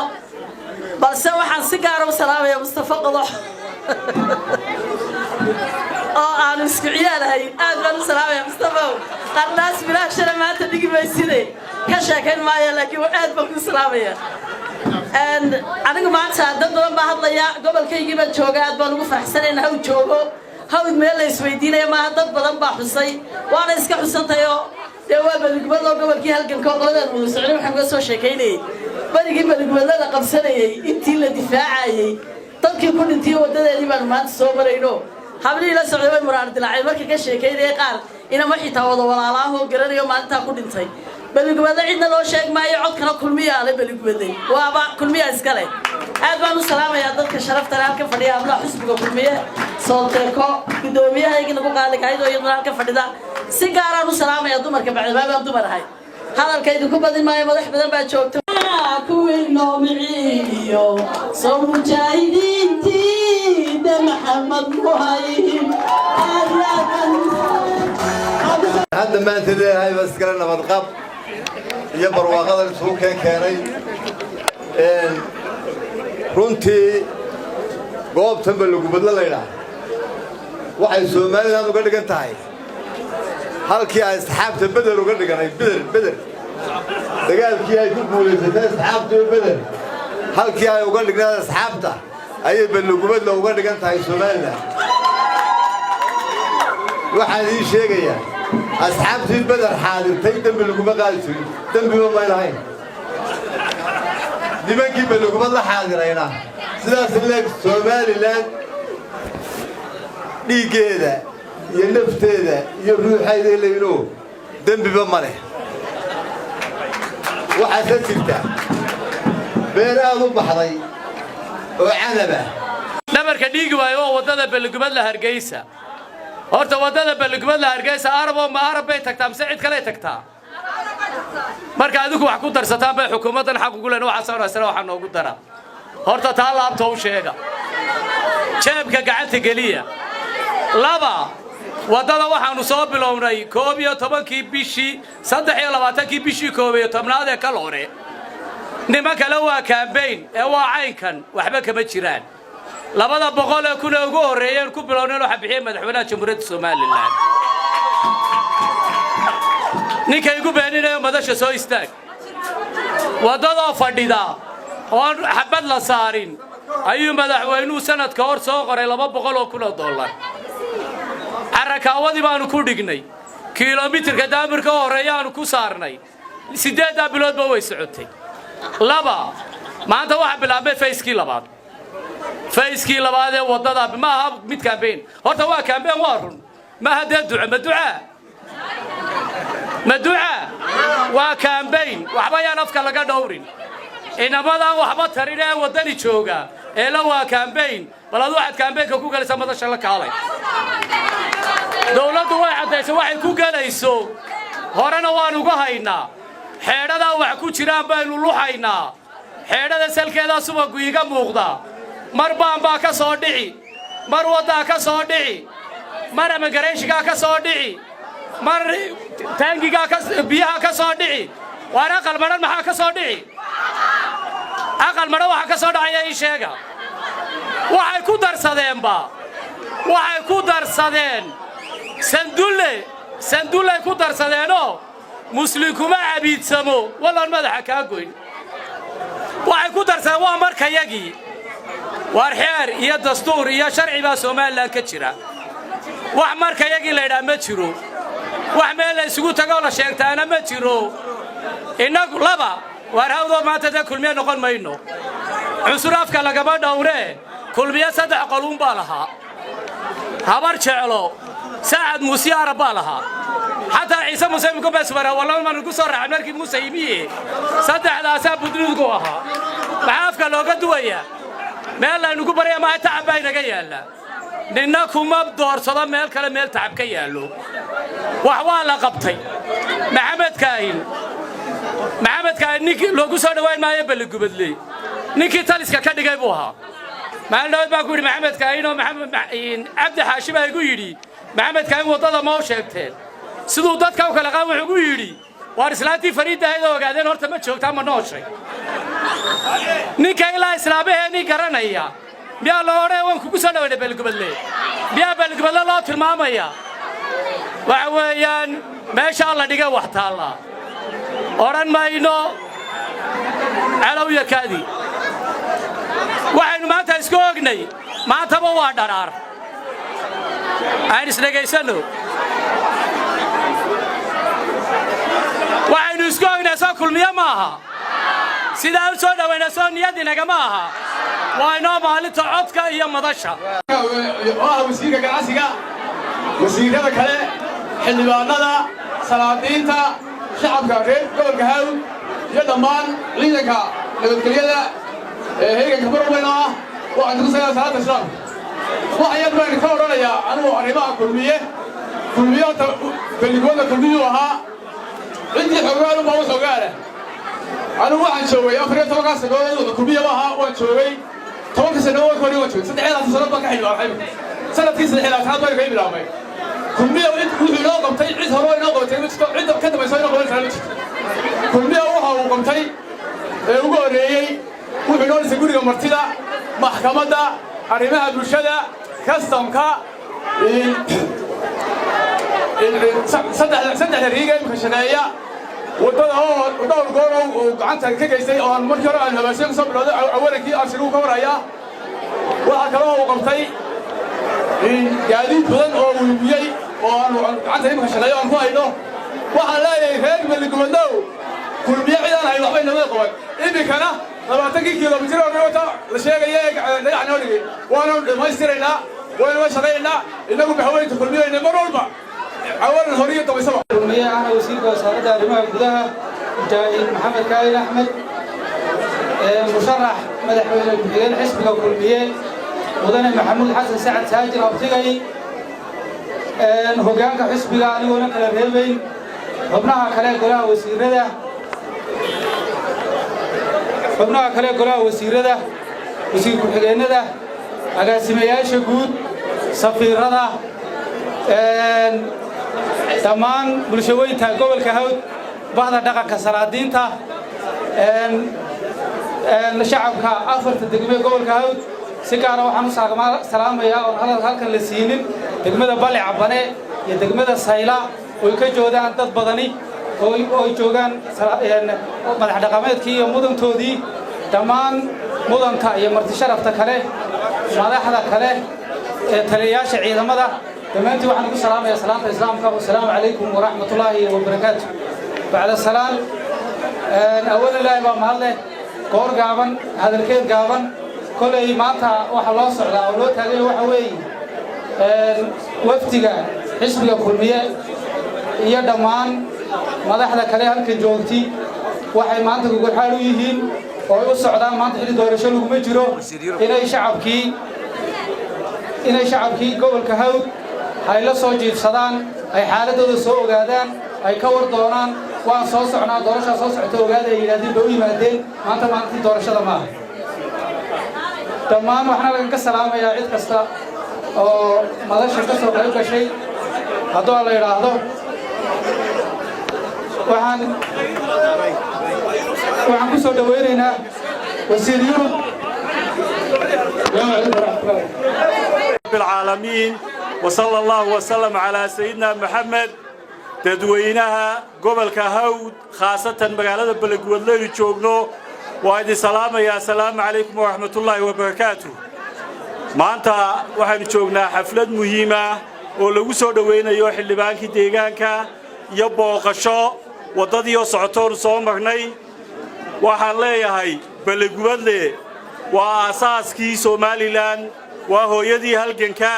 balse waxaan si gaar ah u salaamayaa Mustafa Qodox oo aan isku ciyaarahay aad baan u salaamayaa Mustafa qarnaas bilaashana maanta dhigi mayside ka sheekayn maayo laakiin aad baan ku salaamayaa anigu maanta dad badan baa hadlaya gobolkaygii baan joogaa aad baan ugu faraxsanahay Hawd joogo Hawd meel la isweydiinaya ma dad badan baa xusay waana iska xusantayo waa Balagubadle gobolkii halkan ka qodaan uu socday waxaan ka soo sheekaynay barigii Balagubadle la qabsanayay intii la difaacayay dadkii ku dhintay wadadeedii baan maanta soo marayno hablii la socday way muraad dilaacay markii ka sheekaynay qaar inama xitaa wada walaalaha garanayo maanta ku dhintay Balagubadle cidna loo sheeg maayo codkana kulmiyaa la Balagubadle waaba kulmiyaa iska leh aad baan u salaamayaa dadka sharafta leh halka fadhiya habla xisbiga kulmiye Soolteeko gudoomiyaha igna ku qaali kaaydo iyadoo halka fadhida si gaar ah u salaamayaa dumarka bacdaba dumarahay hadalkaydu ku badin maayo madax badan baa joogto kuweyno miciyo soo mujaahidiintii Maxamed Muhayn hadda maanta leeyahay bas kala nabad qab iyo barwaaqada soo keenay runtii goobtan Balagubadle la yiraahdo waxay Soomaaliland uga dhigan tahay halkii ay asxaabta Bedel uga dhiganay Bedel dagaalkii ay ku guuleysatay asxaabta Bedel halkii ay uga dhignay asxaabta ayay Balagubadle uga dhigan tahay Soomaaliland waxaan ii sheegayaa asxaabtii Bedel xaadirtay dambi laguma qaadi jirin dambi ma lahayn nimankii Balagubadle xaadirayna sidaas leeg Somaliland dhiigeeda iyo nafteeda iyo ruuxeeda leeyno dambiba ma leh waxa jirta beeraad u baxday oo canaba nabarka dhiigi waayo wadada Balgubad la Hargeysa horta wadada Balgubad la Hargeysa arabo ma arabay tagtaa mise cid kale tagtaa marka adigu wax ku darsataan bay xukuumadan xaq ugu leeyahay waxa saaraysan waxa noogu dara horta taa laabta u sheega jeebka gacanta galiya laba wadada waxaanu soo bilownay 11kii bishii 23kii bishii 11aad ee kala hore nima kale waa campaign ee waa caynkan waxba kama jiraan labada boqol ee kun ugu horeeyeen ku bilownay waxa bixiyay madaxweynaha jamhuuriyadda Soomaaliland ninka igu beeninayo madasha soo istaag wadada fadhida oo xabad la saarin ayuu madaxweynuhu sanadka hor soo qoray $200,000 arakaawadi baanu ku dhignay kiiloomitirka daamirka horeeyaanu ku saarnay 8 bilood ba way socotay laba maanta waxa bilaabay fayskii labaad ee wadada ma aha mid campaign horta waa campaign waa run ma hada duca waa campaign waxba yaan afka laga dhowrin inamada waxba tarin ee wadani jooga ee la waa campaign balad waxaad campaign ku galaysaa madasha la kaalay dawladdu way cadeysay waxay ku galayso horena waan uga haynaa xeedhada wax ku jiraan baynu luxaynaa xeedhada salkeeda subagu iga muuqda mar baa ka soo dhici mar wada ka soo dhici mar amagareeshiga ka soo dhici mar taangiga ka biyaha ka soo dhici waana qalmadan maxaa ka soo dhici aqal mara waxa ka soo dhacaya ii sheega waxay ku darsadeen sandulle ku darsadeenoo muslim kuma cabiidsamo wallan madaxa ka goyn waxay ku darsadeen waa markayagii war xeer iyo dastuur iyo sharci baa Soomaaliland ka jira wax markayagii la yiraahdo ma jiro wax meel la isugu tago la sheegtaana ma jiro inagu laba war hawdo maanta da kulmiye noqon mayno cusuraafka lagaba dhawre kulmiye 3 qolun baa lahaa habar jeclo saad muuse araba lahaa حتى عيسى موسى يكون بس برا والله ما نقول صار عمل كي موسى يميه صدق على أساس بدون جواها بعرف كلو قد ويا ما لا نقول برا ما تعب بينك يلا لأنكم ما بدور صدام مال كلام مال تعب كيالو وحوالة قبطي محمد كاين نيك لو قصة وين ما يبلغ بدلي نيكي تالس كده جايبوها ما أنا بقول محمد كاين ومحمد عبد حاشم يقول يدي محمد كاين وطلع ما وشكتين sidoo dadka u kala qaawan ugu yiri war islaantii fariida ay ogaadeen horta ma joogtaa ma nooshay ninka ilaa islaameeni garanaya biya loo oray waan ku soo dhawaynay Balgubadle biya Balgubadle loo tilmaamaya waxa weeyaan meesha la dhigay wax taala oran mayno alawiya kaadi waxaynu maanta isku ognay maantaba waa dharaar aan isdhegaysano waxaynu isku ognaa soo kulmiye maaha sidaa u soo dhawaynaa soo niyadinaga maaha waa inoo maalinta codka iyo madasha wasiirka ganacsiga wasiirada kale xildhibaanada salaadiinta shacabka reer gobolka Hawl iyo dhammaan ciidanka nabadgelyada ee heeganka barweyna ah waxaan ku salaam salaanta islaam waxaan baan ka oranayaa anigu arrimaha kulmiye Balgubadle kulmiye ahaa intii xogaal ma wuxuu gaara anigu waxaan joogay 14 sano kulmiye ahaa waan joogay 10 sano oo kori waan joogay 3 sano baan ka xilwaaqay sanadkii 3 baan ka bilaabay kulmiye wuxuu inoo qabtay cid hore inoo qabtay mid ka dambayso inoo qabtay kulmiye waxa uu qabtay ee ugu horeeyay wuxuu inoo dhisay guriga martida maxkamadda arrimaha bulshada customka saddex riigay imka shaqeeya wadada oo dhowr goor oo gacanta ka geystay oo markii hore aan habaashay soo bilowday awalkii afshiru ka waraya waxa kale oo qabtay gaadiid badan oo wiimiyay oo gacanta imka shaqeeyo aan ku hayno waxaan leeyahay reer Balgubadle kulmiye cidaan hay waxba inoo qaban imikana 20 كيلومتر la sheegay dhagaxna oo dhigay waana dhamaystireynaa waana shaqeynaa inagu baxweynta kulmiyayna mar walba awalan horiyo tabaysaba kulmiyaha wasiirka wasaaradda arrimaha gudaha Jaayid Maxamed Kaayil Axmed musharax madaxweyne ku-xigeen xisbiga kulmiye mudane Maxamuud Xasan Sacad Saajir abtigay hoggaanka xisbiga anigoona kala reebayn xubnaha kale golaha wasiirada wasiir ku-xigeenada agaasimayaasha guud safiirada dhammaan bulshooyinka gobolka Hawd bahda dhaqanka salaadiinta shacabka afarta degme gobolka Hawd si gaar ah waxaan u salaamayaa oo halkan la siinin degmada Bale Cabane iyo degmada Sayla oo ka joodaan dad badani oo joogan madax dhaqameedkii iyo mudantoodii dhammaan mudanta iyo marti sharafta kale madaxda kale ee taliyayaasha ciidamada dhammaantii waxaan ku salaamayaa salaanta islaamka assalaamu calaykum waraxmatullaahi wabarakaatuh bacda salaam awala ilaahay baa mahadle goor gaaban hadalkeed gaaban kolay maanta waxa loo socdaa oo loo taagay waxa weeye wafdiga xisbiga kulmiye iyo dhammaan madaxda kale halka joogti waxay maanta ugu xaal u yihiin oo u socdaan maanta xilli doorasho lagu ma jiro inay shacabkii gobolka Hawd ay la soo jiifsadaan ay xaaladooda soo ogaadaan ay ka war doonaan waan soo socnaa doorasho soo socota ogaada ay yiraahdeen bay u yimaadeen maanta doorashada ma aha dhammaan waxaan laga salaamayaa cid kasta oo madasha ka soo qayb gashay haddii la yiraahdo waxaan ku soo dhaweynaynaa wasiir Yurub رب العالمين وصلى الله وسلم على سيدنا محمد تدوينها قبل كهود خاصة مقالة بلقودلين جوجنو وهذه سلامة يا سلام عليكم ورحمة الله وبركاته ما أنت واحد جوجنا حفلة مهمة ولو سو دوينا يوح اللي بانك ديجانك يبغى قشة وضدي وسعطور صومرني وحلي هاي بلقودلي وأساس كي سوماليلاند وهو يدي هالجنكا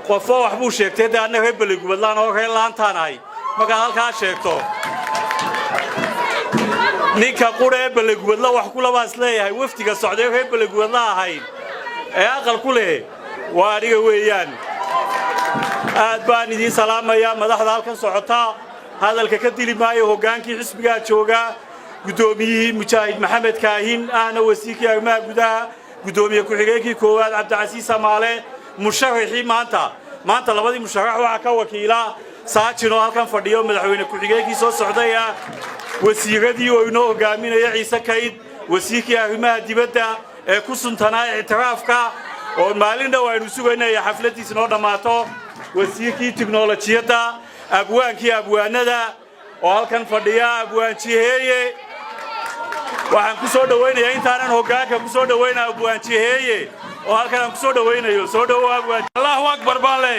قفوا وحبو شيكتي ده أنا هيب اللي قبل لنا وهي لانتاناي ما قال هالكا شيكتو نيكا قرة اللي قبل له وحكولا بس ليه هاي وفتي السعودية هيب اللي قبل لها هاي أقل كله وارجع ويان أدباني دي سلامة يا مدح ذلك سعطا هذا الكتير معي هو جانكي حسبي جوجا قدومي مشاهد محمد كاهين أنا وسيكي أجمع جدا قدومي كحجيكي كواد عبد العزيز سمالة مشرحي مانتا لبدي مشرح وعكا وكيلا ساعتنا هالكان فرديو مدحوين كحجيكي سو السعودية وسيردي وينو قامين يا عيسى كايد وسيكي أجمع دبدا كوسنتنا اعترافك والمالين ده وينسوينا يا حفلتي سنودا ماتو وسيكي تكنولوجيا دا أبوانكي أبوانا دا وهالكان فرديا أبوانشي هي waxaan ku soo dhaweynayaa intaanan hoggaanka ku soo dhaweynaa abwaanci heeye oo halkan aan ku soo dhaweynayo soo dhawow abwaanci Allahu akbar baale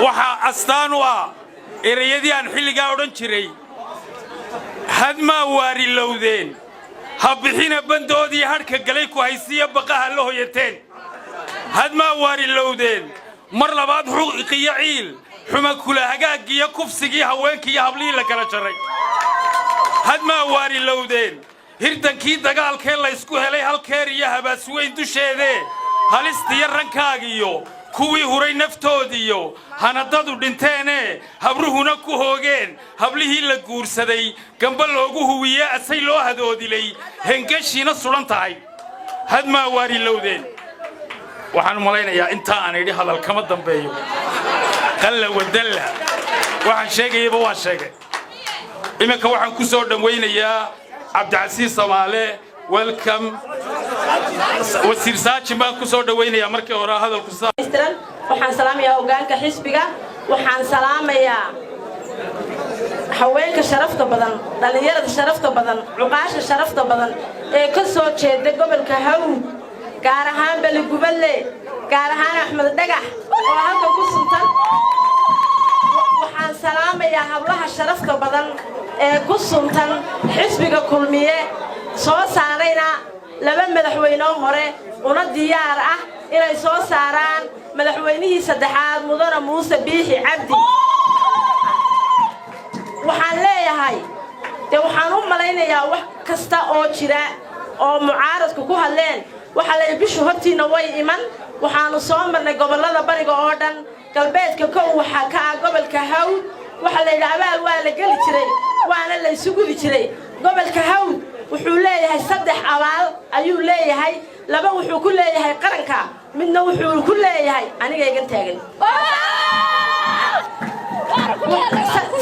waxa astaan u ah erayadii aan xilliga oran jiray hadma waari lowdeen habixina bandoodii harka galay ku haysiya baqaha la hoyateen hadma waari lowdeen mar labaad xuqiiqiyo ciil xuma kula hagaagiyo kufsigii haweenkii hablii la kala jaray hadma waari lowdeen hirdankii dagaalkee la isku helay halkeer iyo habaasweyn dusheedee halistiyo rankaagiyo kuwii huray naftoodiyo hanadadu dhinteene habruhuna ku hoogeen hablihii la guursaday gamba loogu huwiye asay loo hadoodilay hengashiina sulan tahay hadma waari lowdeen waxaan malaynayaa inta aan idhi hadal kama dambeeyo qalla wadalla waxaan sheegayba waan sheegay iminka waxaan ku soo dhaweynayaa Cabdicasiis Samaale welcome wasiir Saajin baan ku soo dhaweynayaa markii hore hadalku waxaan salaamayaa hoggaanka xisbiga waxaan salaamayaa haweenka sharafta badan dhalinyarada sharafta badan cuqaasha sharafta badan ee ka soo jeeda gobolka Hawd gaar ahaan Baliguballe gaar ahaan Axmed Dhagax oo halka ku suntan waxaan salaamayaa hablaha sharafta badan ee ku suntan xisbiga kulmiye soo saarayna laba madaxweyne hore una diyaar ah inay soo saaraan madaxweynihii saddexaad mudane muuse biixi cabdi waxaan leeyahay waxaan u malaynayaa wax kasta oo jira oo mucaaradku ku hadleen waxa la bishu hortiina way iman waxaanu soo marnay gobolada bariga oo dhan galbeedka kow waxa ka ah gobolka Hawd waxa la yiraahdaa waa la gali jiray waana la isugu jiray gobolka Hawd wuxuu leeyahay saddex abaal ayuu leeyahay laba wuxuu ku leeyahay qaranka midna wuxuu ku leeyahay aniga igan taagan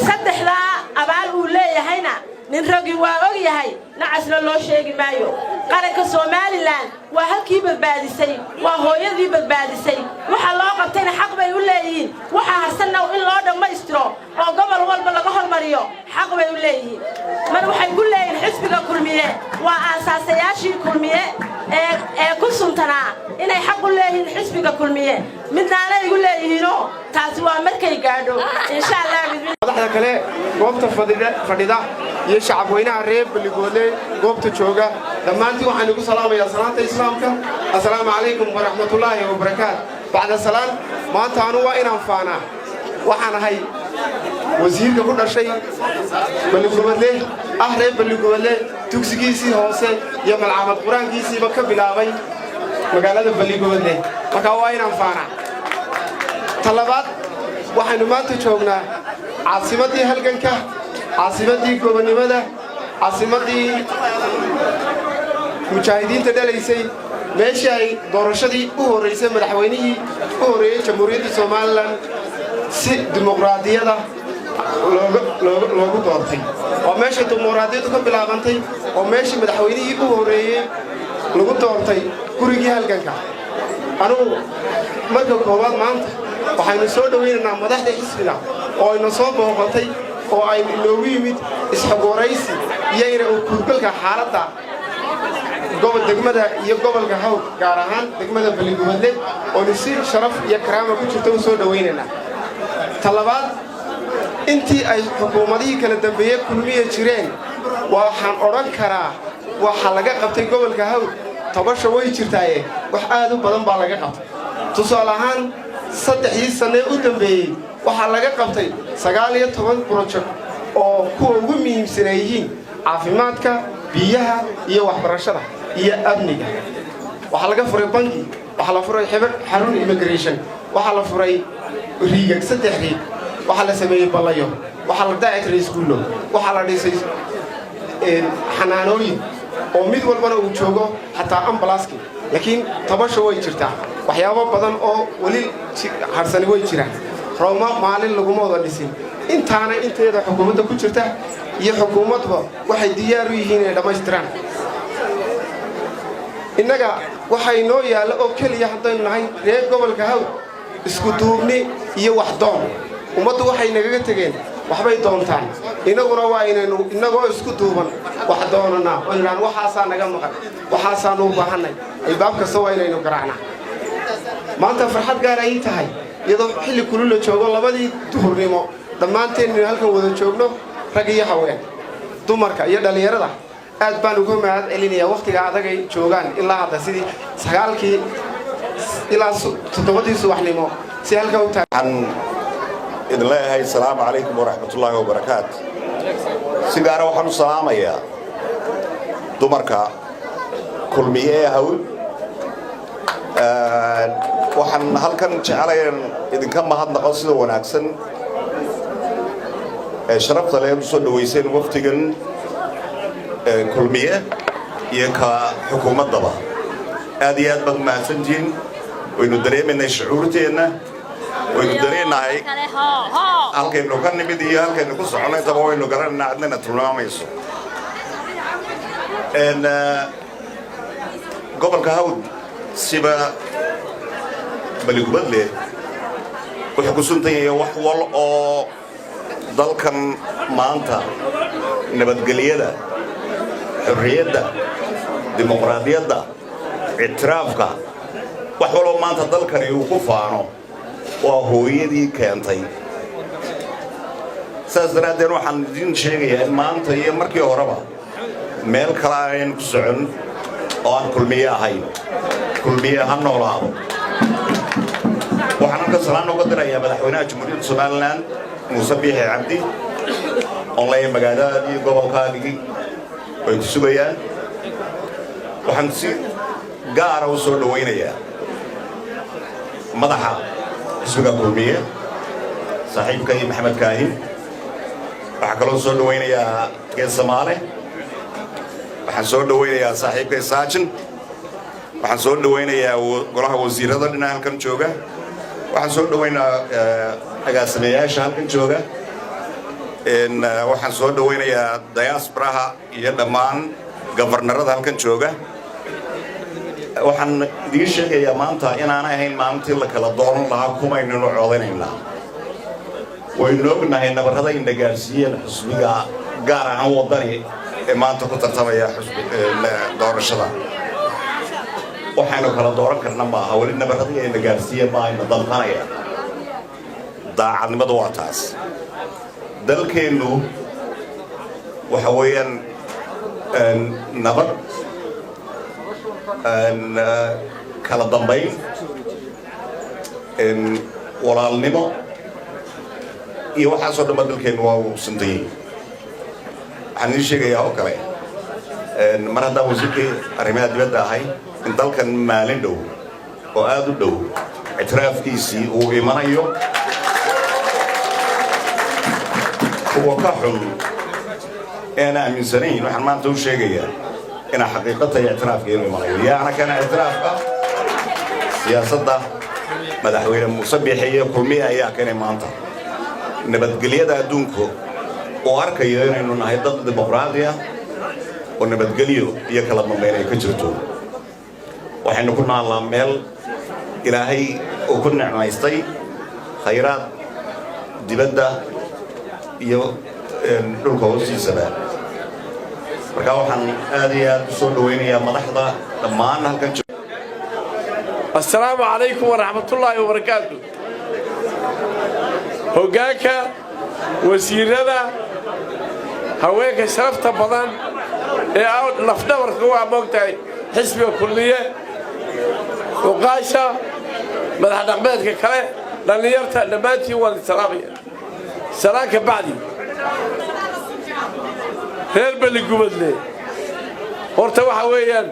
saddexda abaal uu leeyahayna nin ragi waa og yahay nacasna loo sheegi maayo qaranka Soomaaliland waa halkii badbaadisay waa hooyadii badbaadisay waxa loo qabtayna xaq bay u leeyihiin waxa harsanna in loo dhameystiro oo gobol walba laga hormariyo xaq bay u leeyihiin mar waxay ku leeyihiin xisbiga kulmiye waa aasaasayashii kulmiye ee ku suntanaa inay xaq u leeyihiin xisbiga kulmiye midnaana igu leeyihiinoo taasi waa markay gaadho insha Allah madaxda kale goobta fadhida iyo shacabweynaha reer Balligoodle goobta jooga dhammaantii waxaan ugu salaamayaa salaanta islaamka assalaamu calaykum wa rahmatullaahi wa barakaatuh bacda salaam maanta anu waa inaan faanaa waxaan ahay wasiirka ku dhashay Balligoodle reer Balligoodle dugsigiisii hoose iyo malcamad quraankiisiiba ka bilaabay magaalada Balligoodle marka waa inaan faanaa talabaad waxaanu maanta joognaa caasimadii halganka caasimadii gobonimada caasimadii mujaahidiinta dhalaysay meeshii ay doorashadii u horeysay madaxweynihii u horeeyay jamhuuriyadda Soomaaliland si dimuqraadiyada loogu doortay oo meeshii dimuqraadiyadu ka bilaabantay oo meeshii madaxweynihii u horeeyay lagu doortay gurigii halganka anigu marka koowaad maanta waxaynu soo dhaweynaynaa madaxda xisbiga oo ayna soo booqatay oo ay loogu yimid isxogoraysi iyo in uu kulgalka xaaladda gobol degmada iyo gobolka Hawd gaar ahaan degmada Balligoodle oo si sharaf iyo karaama ku jirto soo dhaweynayna talabaad intii ay xukuumadihii kala dambeeyay kulmiye jireen waxaan oran karaa waxa laga qabtay gobolka Hawd tabasho way jirtaaye wax aad u badan baa laga qabtay tusaale ahaan saddexdii sano u dambeeyay waxa laga qabtay 19 project oo kuwa ugu muhiimsan caafimaadka biyaha iyo waxbarashada iyo amniga waxa laga furay bangi waxa la furay xarun immigration waxa la furay riigag saddex riig waxa la sameeyay balayo waxa la daacay iskuulo waxa la dhisay xanaanooyin oo mid walbana uu joogo hataa ambulance laakiin tabasho way jirtaa waxyaabo badan oo wali harsani way jiraan Roma maalin lagu wada dhisin intaana inteeda xukuumadda ku jirta iyo xukuumadba waxay diyaar u yihiin inay dhameystiraan innaga waxay noo yaala oo kaliya haddaynu nahay reer gobolka Hawd isku duubni iyo wax doon ummaddu waxay nagaga tageen waxbay doontaan inaguna waa inagoo isku duuban wax doonana oo inaan waxaasaa naga maqan waxaasaa u baahanay albaab kasta waa inaynu garaacnaa maanta farxad gaar ay tahay iyadoo xilli kulul joogo labadii duhurnimo dhammaanteen halkan wada joogno rag iyo haween dumarka iyo dhalinyarada aad baan ugu mahad celinayaa waqtiga adag ay joogaan ilaa hadda sidii 9kii ilaa 7 subaxnimo si halka u taagan idin leeyahay assalaamu calaykum wa rahmatullaahi wa barakaatuh si gaar ah waxaan u salaamayaa dumarka kulmiye Hawd waxaan halkan jecelayn idinka mahadnaqo sida wanaagsan ee sharafta leh u soo dhaweyseen waqtigan kulmiye iyo ka xukuumadaba aad iyo aad baad mahadsantihiin waynu dareemaynaa shucuurteena waynu dareenahay halkaynu ka nimid iyo halkaynu ku soconay taba waynu garanaynaa adnana tilmaamayso gobolka Hawd siba Balligoodle wuxuu ku suntahay wax wal oo dalkan maanta nabadgelyada xorriyadda dimuqraadiyadda itiraafka wax wal oo maanta dalkan uu ku faano waa hooyadii keentay saas daraadeed waxaan idin sheegayaa maanta iyo markii horeba meel kale aan ku socon oo aan kulmiye ahayn kulmiye ha noolaado waxaan ka salaan uga dirayaa madaxweynaha jamhuuriyadda Soomaaliland Muuse Biixi Cabdi online magaalada iyo gobolkaadii way ku sugayaan waxaan si gaar ah u soo dhaweynayaa madaxa xisbiga kulmiye saaxiibkay Maxamed Kaahin waxaan kaloo soo dhaweynayaa gees Soomaale waxaan soo dhaweynayaa saaxiibkay Saajin waxaan soo dhaweynayaa golaha wasiirada dhinaca halkan jooga waxaan soo dhaweynayaa agaasimayaasha halkan jooga waxaan soo dhaweynayaa diasporaha iyo dhammaan gobornarada halkan jooga waxaan idin sheegayaa maanta inaan ahayn maalintii la kala dooran lahaa kumaynu coodanaynaa waynu ognahay nabarrada inay gaarsiiyeen xisbiga gaar ahaan wadani ee maanta ku tartamaya doorashada waxaynu kala dooran karna maaha weli nabarradii ayna gaarsiiyeen ma ayna dalqanaya daacadnimadu waa taas dalkeennu waxa weeyaan nabad kala dambayn walaalnimo iyo waxaasoo dhanba dalkeennu waa ugsantayey waxaan idin sheegayaa oo kale mar haddaan wasiirkii arrimaha dibadda ahay in dalkan maalin dhow oo aad u dhow ictiraafkiisii uu imanayo kuwa ka xun een aaminsanayn waxaan maanta u sheegayaa inaa xaqiiqata iyo ictiraafka inuu imanayo yaana kana ictiraafka siyaasadda madaxweyne Muuse Biixi iyo kulmiye ayaa keenay maanta nabadgelyada adduunku oo arkayo inaynu nahay dad dimuqraadi ah oo nabadgelyo iyo kala dambeyn ay ka jirto waxaynu ku noolaa meel ilaahay uu ku nicmaystay khayraad dibadda iyo dhulka hoostiisaba marka waxaan aad iyo aad u soo dhaweynayaa madaxda dhammaan halkan jooga assalaamu calaykum waraxmatullaahi wabarakaatu hoggaanka wasiirada haweenka sharafta badan ee lafdhabarka waa moogtahay xisbiga kulmiye uqaasha madax dhaqmeedka kale dhallinyarta dhammaantiin waan salaamaya salaanka bacdi reer Beligubadle horta waxa weeyaan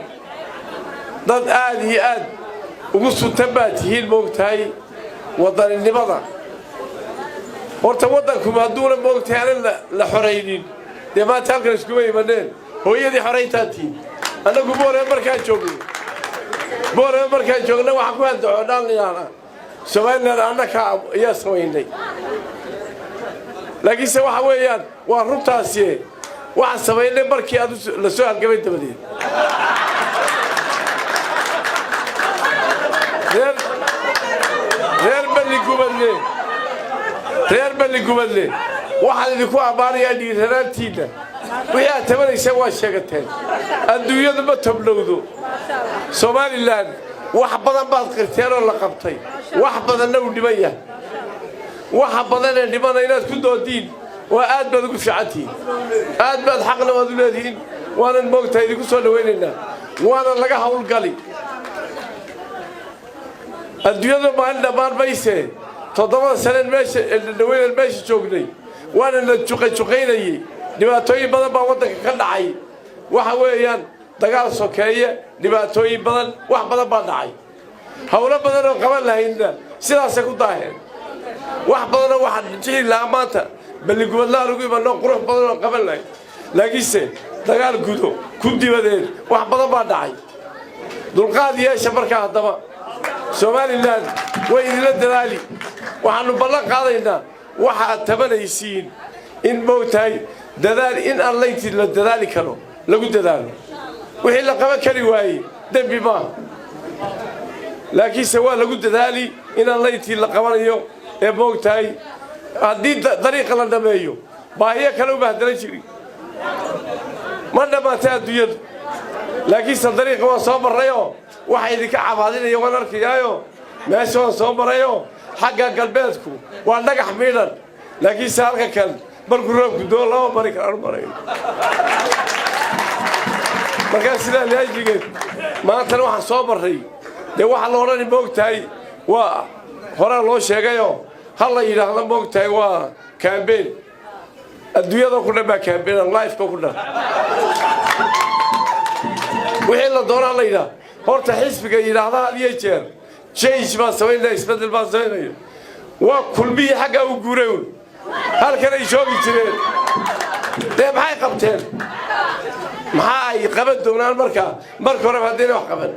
dad aad iyo aad ugu suntan baa tihiin moogtahay wadaninimada horta waddanku hadduuna moogtahay aanan la xoraynin dee maanta halkan iskuma imaneen hooyadii xorayntaantiin annagu booree markaan joogna waxaan ku handacoodhaanlayaana Somaliland annaka ayaa samaynay laakiinse waxa weeyaan waa runtaasi waxaan samaynay markii aad la soo halgamay dabadeed reer Beligubadle waxaan idinku ammaanayaa dhiiranaantiinna wixii aad tabanayseen waa sheegateen adduunyadu ma toblowdo Somaliland wax badan baad qirteen oo la qabtay wax badanna uu dhiman yahay waxa badan ee dhimana inaad ku doodiin waa aad baad ugu fiicantihiin aad baad xaqna waad u leedihiin waanan moogtahay idinku soo dhawaynaynaa waana laga hawlgali adduunyadu maalin dhammaan mayse 7 sano meesha joognay waana la juqaynayay dhibaatooyin badan baa waddanka ka dhacay waxa weeyaan dagaal sokeeye dhibaatooyin badan wax badan baa dhacay hawlo badan oo qaban lahaydna sidaasay ku daaheen wax badan oo waxaan jiri lahaa maanta Beligubadle lagu imanno qurux badan oo qaban lahayd laakiinse dagaal gudo ku dibadeed wax badan baa dhacay dulqaad yeesha markaa haddaba Somaliland way idinla dadaali waxaanu ballan qaadaynaa waxa aad tabanaysiin in moogtahay dadaal in allayntii la dadaali karo lagu dadaalo wixii la qaban kari waayey dembi maaha laakiinse waa lagu dadaali in allayntii la qabanayo ee moogtahay haddii dariiqa la dhameeyo baahiyo kale u bahdalan jirin ma dhammaatay adduunyadu laakiinse dariiqa waa soo marrayoo waxa idinka cabaadinaya waan arkayaayo meesha waan soo marayoo xagga galbeedku waa dhagax miidhan laakiinse halka kan markuu roobku doo lama mari karaan marayo markaa sidaa laajigeed maantana waxaan soo marray dee waxaa la odhani moogtahay waa horaa loo sheegayoo hal la yidhaahdo moogtahay waa kaambeen adduunyada ku dhan baa kaambeen lifeka ku dhan wixii la doonaa la yidhaah horta xisbiga yidhaahdaa had iyo jeer change baan samaynaya isbeddel baan samaynaya waa kulmihii xaggaa u guuray halkan ay joogi jireen dee maxay qabteen maxaa ay qaban doonaan marka horeba haddayna wax qaban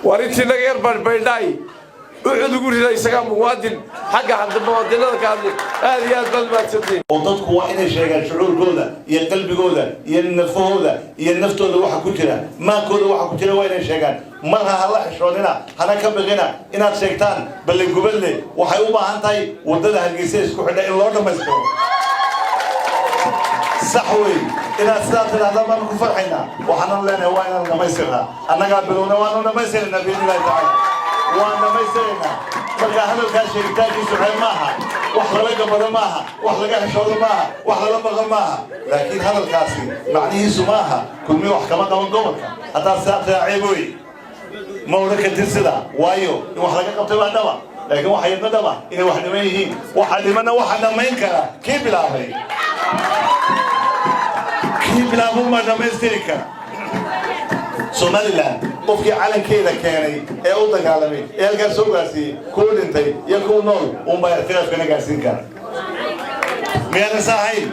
war intii naga yar baydhaay uxud ugu rida isagaa muwaadin xagga muwaadinada ka hadlay aad iyo aad baad mahadsantiin oo dadku waa inay sheegaan shucuurkooda iyo qalbigooda iyo nafahooda iyo naftooda waxa ku jira maankooda waxa ku jira waa inay sheegaan marha hala xishoonina hana ka baqina inaad sheegtaan balligubadle waxay u baahan tahay waddada hargeysa isku xidha in loo dhammaystiro sax wey inaad sidaa tidhahdaan baanu ku farxaynaa waxaanan leenahay waa inaan dhammaystirnaa annagaa bilowna waanu dhammaystirnaa biidnillahi tacaala waan dhammaystiraynaa marka hadalkaa sheegitaankiisu xeel maaha wax laga gabado maaha wax laga xishoodo maaha wax lala baqo maaha laakiin hadalkaasi macnihiisu maaha kulmi wax kama qaban gobolka haddaad sidaa tidhaa ceeb wey ma odhan kartid sidaa waayo in wax laga qabtay waa dhaba laakiin waxa yadna dhaba inay wax dhiman yihiin waxa dhimanna waxa dhammayn kara kii bilaabay kii bilaabo ma dhammaystiri kara somaliland qofkii calankeeda keenay ee u dagaalamay ee halkaas soo gaarsiiyey kuu dhintay iyo kuu nool unbaa irtiraafkana gaarsiin kara miyaanan saahayn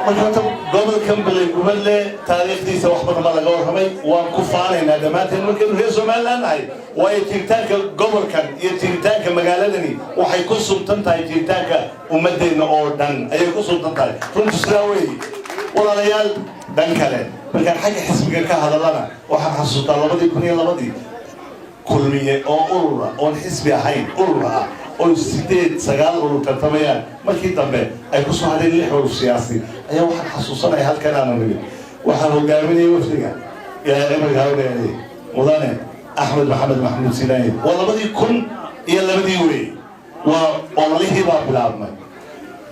marka horta gobolkan balligubadle taariikhdiisa wax badan baa laga warramay waan ku faanaynaa dhammaanteen markaynu reer somaliland nahay waayo jiritaanka gobolkan iyo jiritaanka magaaladani waxay ku sumtan tahay jiritaanka ummadeenna oo dhan ayay ku sumtan tahay runtu sidaa weeye walaalayaal dhan kale markaan xagga xisbiga ka hadalana waxaan xasuustaa 2002 kulmiye oo urura oon xisbi ahayn urur ah oo 8-9 urur tartamayaan markii dambe ay ku soo hadeen 6 urur siyaasi ayaa waxaan xasuusanaya halkan aan nabiyay waxaan hogaaminayay wafdiga ilaa ciidanka hawleeyay mudane axmed maxamed maxamuud silaani waa 2002 wey waa ololihii baa bilaabmay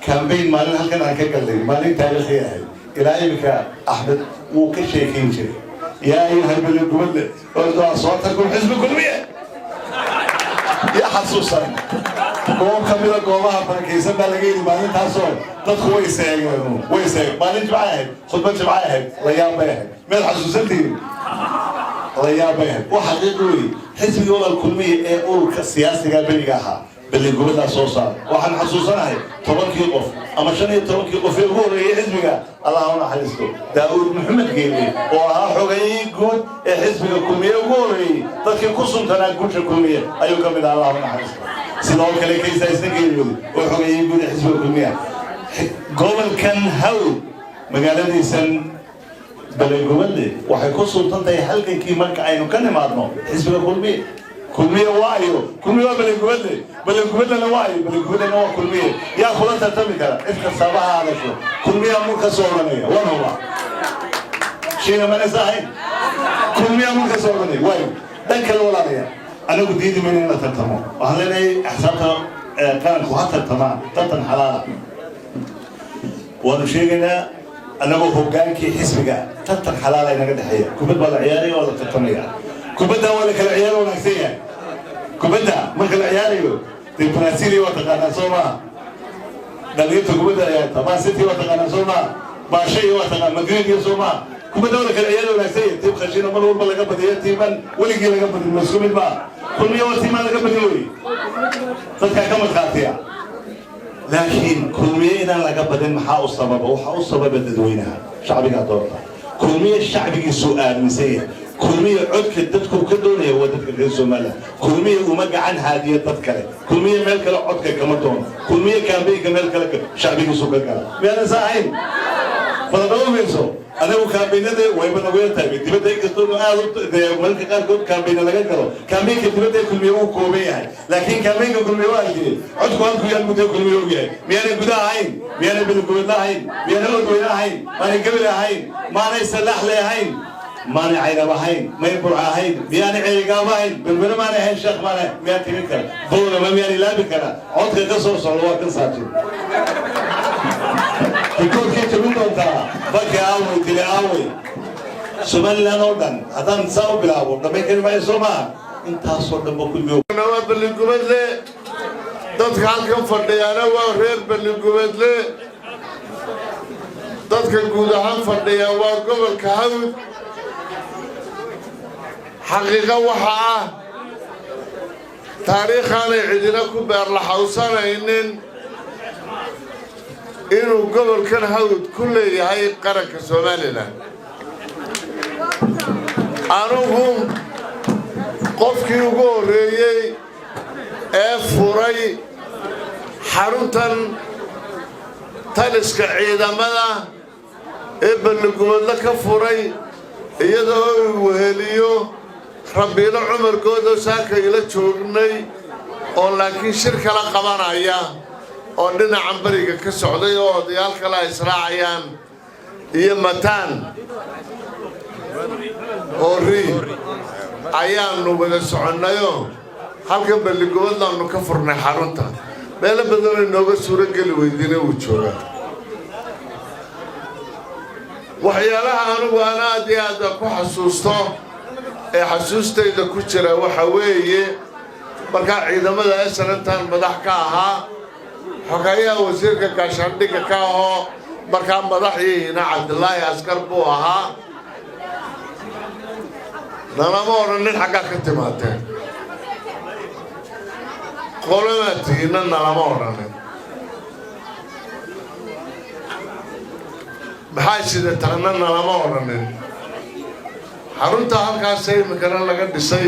campaign maalin halkan aan ka galnay maalin taariikhi ah ilaa imika axmed wuu ka sheekayn jiray yaa ayuha balligubadle ordaa soo tarkum xisbi kulmiye yaa xasuusan goob ka mida goobaha barakaysan baa laga yidhi maalintaasoo dadku way seegeen maalin jimcay ahayd khudbad jimcay ahayd layaab bay ahayd meed xasuusantihiin layaab bay ahayd waa xaqiiq wey xisbiga walal kulmiye ee ururka siyaasiga beriga ahaa balligubadlaa soo saaray waxaan xasuusanahay 10 qof ama 15 qof ee ugu horeeyay xisbiga allah u naxariisto daawud maxamed geeli oo ahaa xogayay guud ee xisbiga kulmiye ugu horeeyay dadkii ku suntanaa guusha kulmiye ayuu ka mid ahaa allah u naxariisto sidoo kale kaysa isna geeliyooda oo xogayay guud ee xisbiga kulmiye gobolkan haw magaaladiisan balligubadle waxay ku suntan tahay halkankii marka aynu ka nimaadno xisbiga kulmiye kulmiye waayo kulmiye waa balligubadlena waayo balligubadlena waa kulmiye yaa kula tartami kara ifka sabaha hadasho kulmiye mulka soo oranaya wan huba shiina mana sahayn kulmiye mulka soo oranaya waayo dhan kale walaalaya anagu diidi mayna in la tartamo waxaan leenahay axsaabta qaranku ha tartamaan tartan xalaala waanu sheegaynaa anagoo hogaankii xisbiga tartan xalaala inaga dhexeeya kubad baa la ciyaaraya waa la tartamaya kubadda waa la kala ciyaaro wanaagsan yahay kubadda marka la ciyaarayo dee brazil waa taqaanaa soo maaha dhalinyarta kubadda ciyaarta man city waa taqaanaa soo maaha baashay waa taqaan madrid iyo soo maaha kubadda waa la kala ciyaaro wanaagsan yahay tiib khashina mar walba laga badiyo tiiman weligii laga badin ma isku mid maaha kulmiye waa tiimaan laga badin wey dadkaa ka madqaatiya laakiin kulmiye inaan laga badin maxaa u sababa waxaa u sababa dadweynaha shacbigaa doorta kulmiye shacbigiisuu aaminsan yahay kulmiye codka dadku ka doonaya waa dadka reer Soomaaliya kulmiye uma gacan haadiya dad kale kulmiye meel kale codka kama doono kulmiye kaambeeyga meel kale shacbigiisu ka gala meel saahin fadaweyso anagu kaambeynada wayba nagu tahay dibadda inkastoo aad u marka qaarkood kaambeyn laga galo kaambeynka dibadda kulmiye uu kooban yahay laakiin kaambeynka kulmiye waa jiray codku halku yaal muddo kulmiye uu yahay miyana gudaha ahayn miyana bilgubad ahayn miyana odweyna ahayn maana gabil ahayn maana salax leeyahayn maana caynab ahayn may burca ahayn miyana ceegaab ahayn bilbina maana ahayn sheekh maana miyana timin kara bowla ma miyana ilaabi kara codka ka soo socda waa kan saajin rikoodkii jabin doontaa baki aaway dile aaway Somaliland oo dhan haddaan saa u bilaabo dhammayn kari maayo soo maaha intaasoo dhan ba kulmiyo waa balligubadle dadka halkan fadhiyaana waa reer balligubadle dadka guud ahaan fadhiya waa gobolka hawd xaqiiqo waxa ah taariikhaanay cidina ku beerlaxawsanaynin inuu gobolkan hawd ku leeyahay qaranka Somaliland anugu qofkii ugu horeeyay ee furay xaruntan taliska ciidamada ee balligubadle ka furay iyadoo uu weheliyo Rabiilo Cumar Goodo saaka ila joognay oo laakiin shir kala qabanaya oo dhinacan bariga ka socday oo odayaal kala israacayaan iyo mataan hori ayaanu wada soconnayo halkan balligubadlaanu ka furnay xarunta meelo badan oo nooga suura geli weydina uu joogaa waxyaalaha anigu aan aad iyo aad ku xasuusto ee xasuustayda ku jira waxa weeye markaa ciidamada SNMtan madax ka ahaa xogayaha wasiirka gaashaandhigga ka ahoo markaa madaxyihiina Cabdilaahi Askar buu ahaa nalama odhanin xaggaa ka timaadeen qolamaatiina nalama odhanin maxaa sidataana nalama odhanin xarunta halkaas iminkana laga dhisay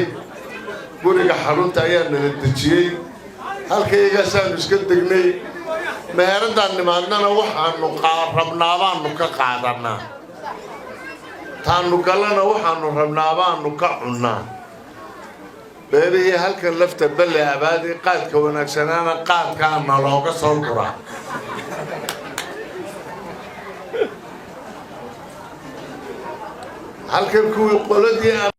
guriga xarunta ayaa nala dejiyey halkaygaasaan iska degnay meheradaan nimaadnana waxaanu rabnaabaanu ka qaadanaa taanu galana waxaanu rabnaabaanu ka cunnaa beerihii halkan lafta balle abaadii qaadka wanaagsanaana qaadkaana looga soo guraa halkan kuwii qoladii